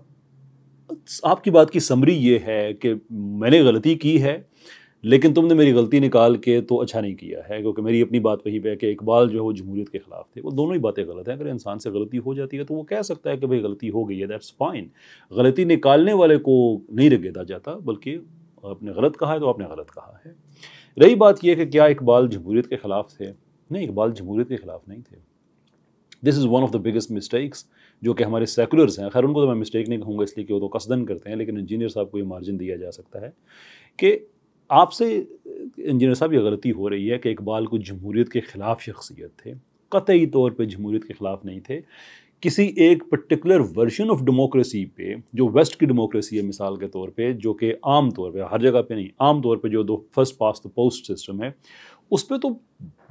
آپ کی بات کی سمری یہ ہے کہ میں نے غلطی کی ہے لیکن تم نے میری غلطی نکال کے تو اچھا نہیں کیا ہے, کیونکہ میری اپنی بات وہی پہ ہے کہ اقبال جو ہے وہ جمہوریت کے خلاف تھے. وہ دونوں ہی باتیں غلط ہیں. اگر انسان سے غلطی ہو جاتی ہے تو وہ کہہ سکتا ہے کہ بھائی غلطی ہو گئی ہے, دیٹس فائن. غلطی نکالنے والے کو نہیں رگیدا جاتا, بلکہ آپ نے غلط کہا ہے تو آپ نے غلط کہا ہے. رہی بات یہ کہ کیا اقبال جمہوریت کے خلاف تھے, نہیں, اقبال جمہوریت کے خلاف نہیں تھے. This is one of the biggest mistakes جو کہ ہمارے سیکولرز ہیں. خیر ان کو تو میں مسٹیک نہیں کہوں گا اس لیے کہ وہ تو قصدن کرتے ہیں, لیکن انجینئر صاحب کو یہ مارجن دیا جا سکتا ہے کہ آپ سے انجینئر صاحب یہ غلطی ہو رہی ہے کہ اقبال کو جمہوریت کے خلاف شخصیت تھے. قطعی طور پہ جمہوریت کے خلاف نہیں تھے. کسی ایک پرٹیکولر ورژن آف ڈیموکریسی پہ جو ویسٹ کی ڈیموکریسی ہے مثال کے طور پہ, جو کہ عام طور پہ ہر جگہ پہ نہیں, عام طور پہ جو first pass the post system ہے, اس پہ تو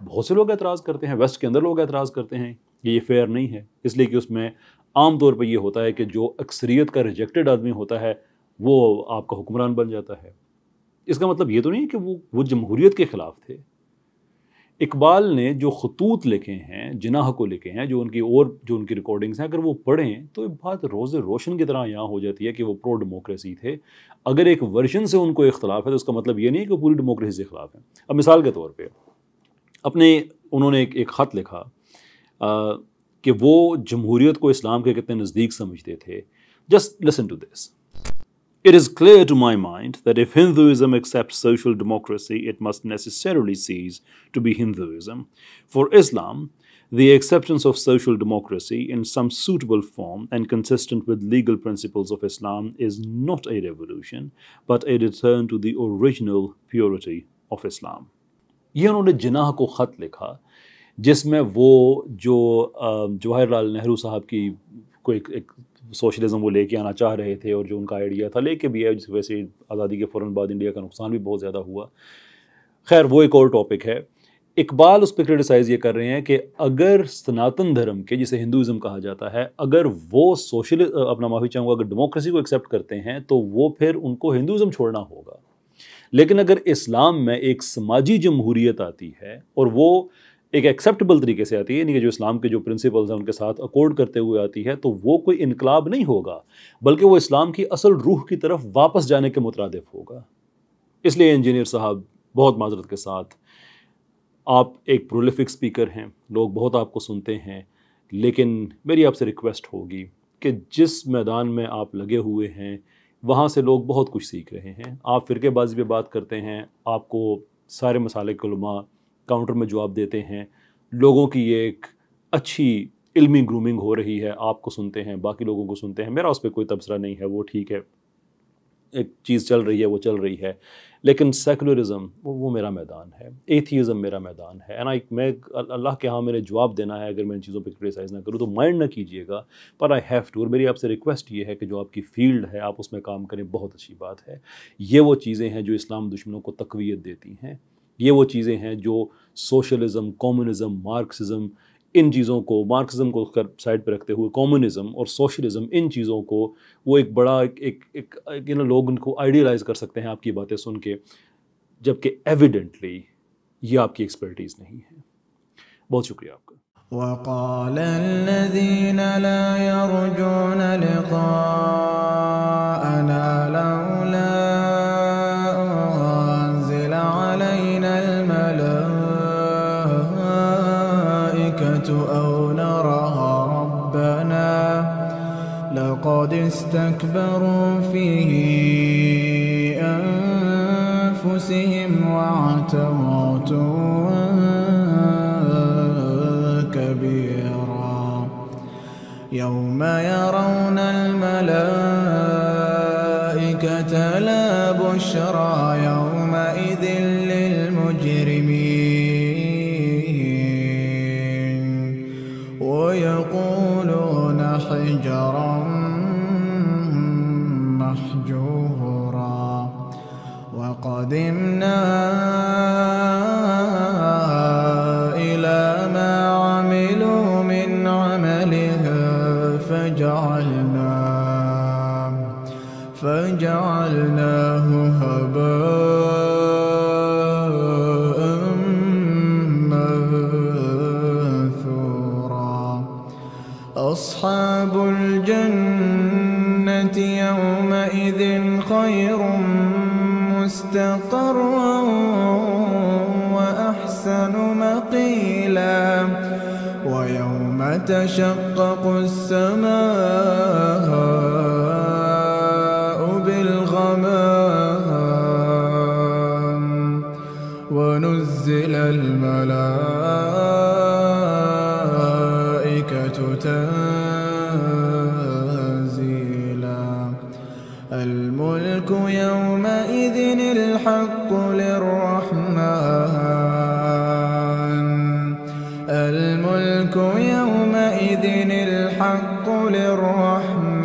بہت سے لوگ اعتراض کرتے ہیں. ویسٹ کے اندر لوگ اعتراض کرتے ہیں کہ یہ فیئر نہیں ہے, اس لیے کہ اس میں عام طور پہ یہ ہوتا ہے کہ جو اکثریت کا ریجیکٹڈ آدمی ہوتا ہے وہ آپ کا حکمران بن جاتا ہے. اس کا مطلب یہ تو نہیں کہ وہ جمہوریت کے خلاف تھے. اقبال نے جو خطوط لکھے ہیں, جناح کو لکھے ہیں, جو ان کی ریکارڈنگز ہیں, اگر وہ پڑھیں تو ایک بات روز روشن کی طرح یہاں ہو جاتی ہے کہ وہ پرو ڈیموکریسی تھے. اگر ایک ورژن سے ان کو اختلاف ہے تو اس کا مطلب یہ نہیں کہ پوری ڈیموکریسی سے خلاف ہے. اب مثال کے طور پہ انہوں نے ایک خط لکھا کہ وہ جمہوریت کو اسلام کے کتنے نزدیک سمجھتے تھے. Just listen to this. It is clear to my mind that if Hinduism accepts social democracy, it must necessarily cease to be Hinduism. For Islam, the acceptance of social democracy in some suitable form and consistent with legal principles of Islam is not a revolution, but a return to the original purity of Islam. یہ انہوں نے جناح کو خط لکھا جس میں وہ جو جواہر لال نہرو صاحب کی کوئی ایک سوشلزم وہ لے کے آنا چاہ رہے تھے, اور جو ان کا آئیڈیا تھا لے کے بھی ہے, جس کی وجہ سے آزادی کے فوراً بعد انڈیا کا نقصان بھی بہت زیادہ ہوا. خیر وہ ایک اور ٹاپک ہے. اقبال اس پہ کرٹیسائز یہ کر رہے ہیں کہ اگر سناتن دھرم کے, جسے ہندوازم کہا جاتا ہے, اگر وہ اپنا معافی چاہوں گا, اگر ڈیموکریسی کو ایکسیپٹ کرتے ہیں تو وہ پھر ان کو ہندوازم چھوڑنا ہوگا. لیکن اگر اسلام میں ایک سماجی جمہوریت آتی ہے اور وہ ایک ایکسیپٹیبل طریقے سے آتی ہے, یعنی کہ جو اسلام کے جو پرنسپلز ہیں ان کے ساتھ اکورڈ کرتے ہوئے آتی ہے, تو وہ کوئی انقلاب نہیں ہوگا, بلکہ وہ اسلام کی اصل روح کی طرف واپس جانے کے مترادف ہوگا. اس لیے انجینئر صاحب بہت معذرت کے ساتھ, آپ ایک پرولیفک اسپیکر ہیں, لوگ بہت آپ کو سنتے ہیں, لیکن میری آپ سے ریکویسٹ ہوگی کہ جس میدان میں آپ لگے ہوئے ہیں وہاں سے لوگ بہت کچھ سیکھ رہے ہیں. آپ فرقے بازی پہ بات کرتے ہیں, آپ کو سارے مسالے کے علماء کاؤنٹر میں جواب دیتے ہیں, لوگوں کی یہ ایک اچھی علمی گرومنگ ہو رہی ہے, آپ کو سنتے ہیں, باقی لوگوں کو سنتے ہیں. میرا اس پہ کوئی تبصرہ نہیں ہے, وہ ٹھیک ہے, ایک چیز چل رہی ہے وہ چل رہی ہے. لیکن سیکولرزم وہ میرا میدان ہے, ایتھیزم میرا میدان ہے. میں اللہ کے ہاں میرے جواب دینا ہے, اگر میں ان چیزوں پہ کرٹیسائز نہ کروں تو مائنڈ نہ کیجیے گا, پر آئی ہیو ٹو. اور میری آپ سے ریکویسٹ یہ ہے کہ جو آپ کی فیلڈ ہے آپ اس میں کام کریں, بہت اچھی بات ہے. یہ وہ چیزیں ہیں جو اسلام دشمنوں کو تقویت دیتی ہیں. یہ وہ چیزیں ہیں جو سوشلزم, کمیونزم, مارکسزم, ان چیزوں کو, مارکسزم کو سائڈ پہ رکھتے ہوئے کمیونزم اور سوشلزم, ان چیزوں کو وہ ایک بڑا ایک لوگ ان کو آئیڈیلائز کر سکتے ہیں آپ کی باتیں سن کے, جبکہ ایویڈنٹلی یہ آپ کی ایکسپرٹیز نہیں ہے. بہت شکریہ آپ کا. وقال الذين لا يرجون لقاءنا لولا أنزل علينا الملائكة أو نرى ربنا لقد استكبروا في أنفسهم وعتوا عتوا كبيرا يوم يرون الملائكة لا بشرى يومئذ للمجرمين ويقولون حجرا محجورا وقدمنا إلى ما عملوا فجعلناه هباء منثورا. أصحاب الجنة يومئذ خير مستقرا وأحسن مقيلا. ويوم تشقق السماء بالغمام ونزل الملائكة تنزيلا. الملك يومئذ الحق للرحمن. الملك يومئذ الحق للرحمن.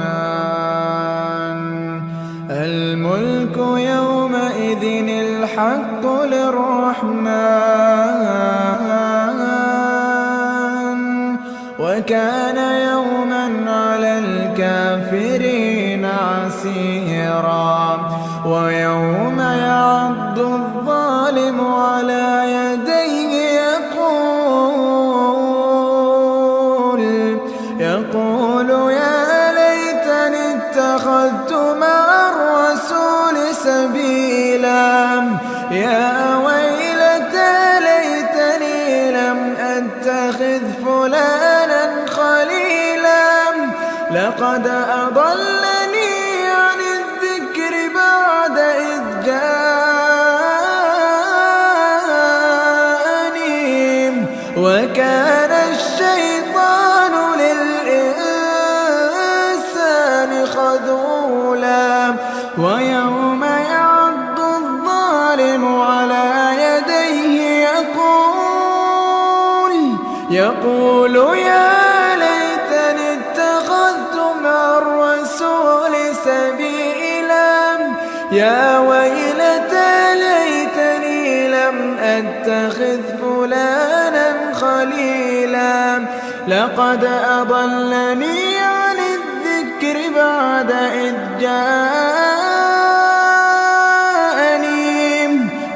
الملك يومئذ الحق للرحمن. وكان يوما على الكافرين عسيرا. ويوم يعض الظالم على يديه يقول يا ليتني اتخذت مع الرسول سبيلا. يا ويلتى ليتني لم أتخذ فلانا خليلا. لقد أضلني عن الذكر بعد إذ جاءني. وكان الشيطان للإنسان خذولا. ويوم يعض الظالم على يديه يقول يا ليتني اتخذت مع الرسول سبيلا. يا ويلتى ليتني لم أتخذ فلانا خليلا. لقد أضلني عن الذكر بعد إذ جاءني.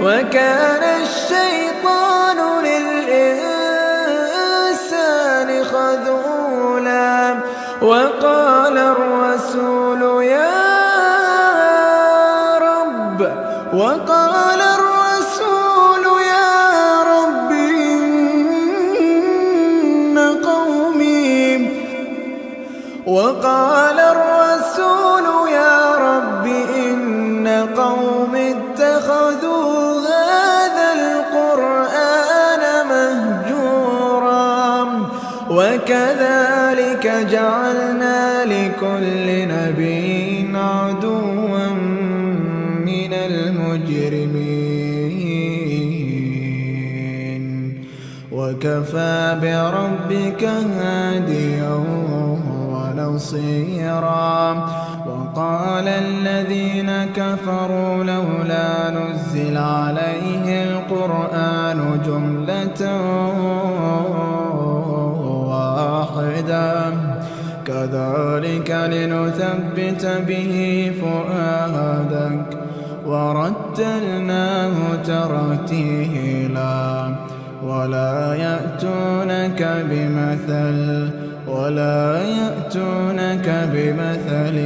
وكان الشيطان للإنسان خذولا. وقال الرسول يا رب إن قومي اتخذوا هذا القرآن مهجورا. وكذلك جعلنا لكل نبي عدوا من المجرمين. وكفى بربك هاديا ونصيرا. وقال الذين كفروا لولا نزل عليه القرآن جملة واحدة كذلك لنثبت به فؤادك ورتلناه ترتيلا. ولا يأتونك بمثل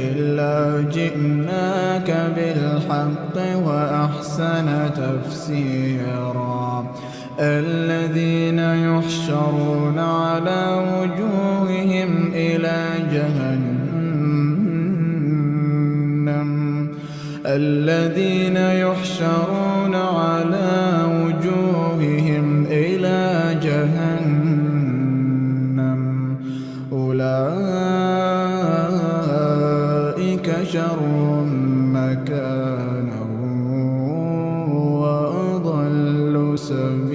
إلا جئناك بالحق وأحسن تفسيرا. الذين يحشرون على وجوههم إلى جهنم. الذين يحشرون على وجوههم إلى جهنم أولئك شر مكانا وأضل سبيلا.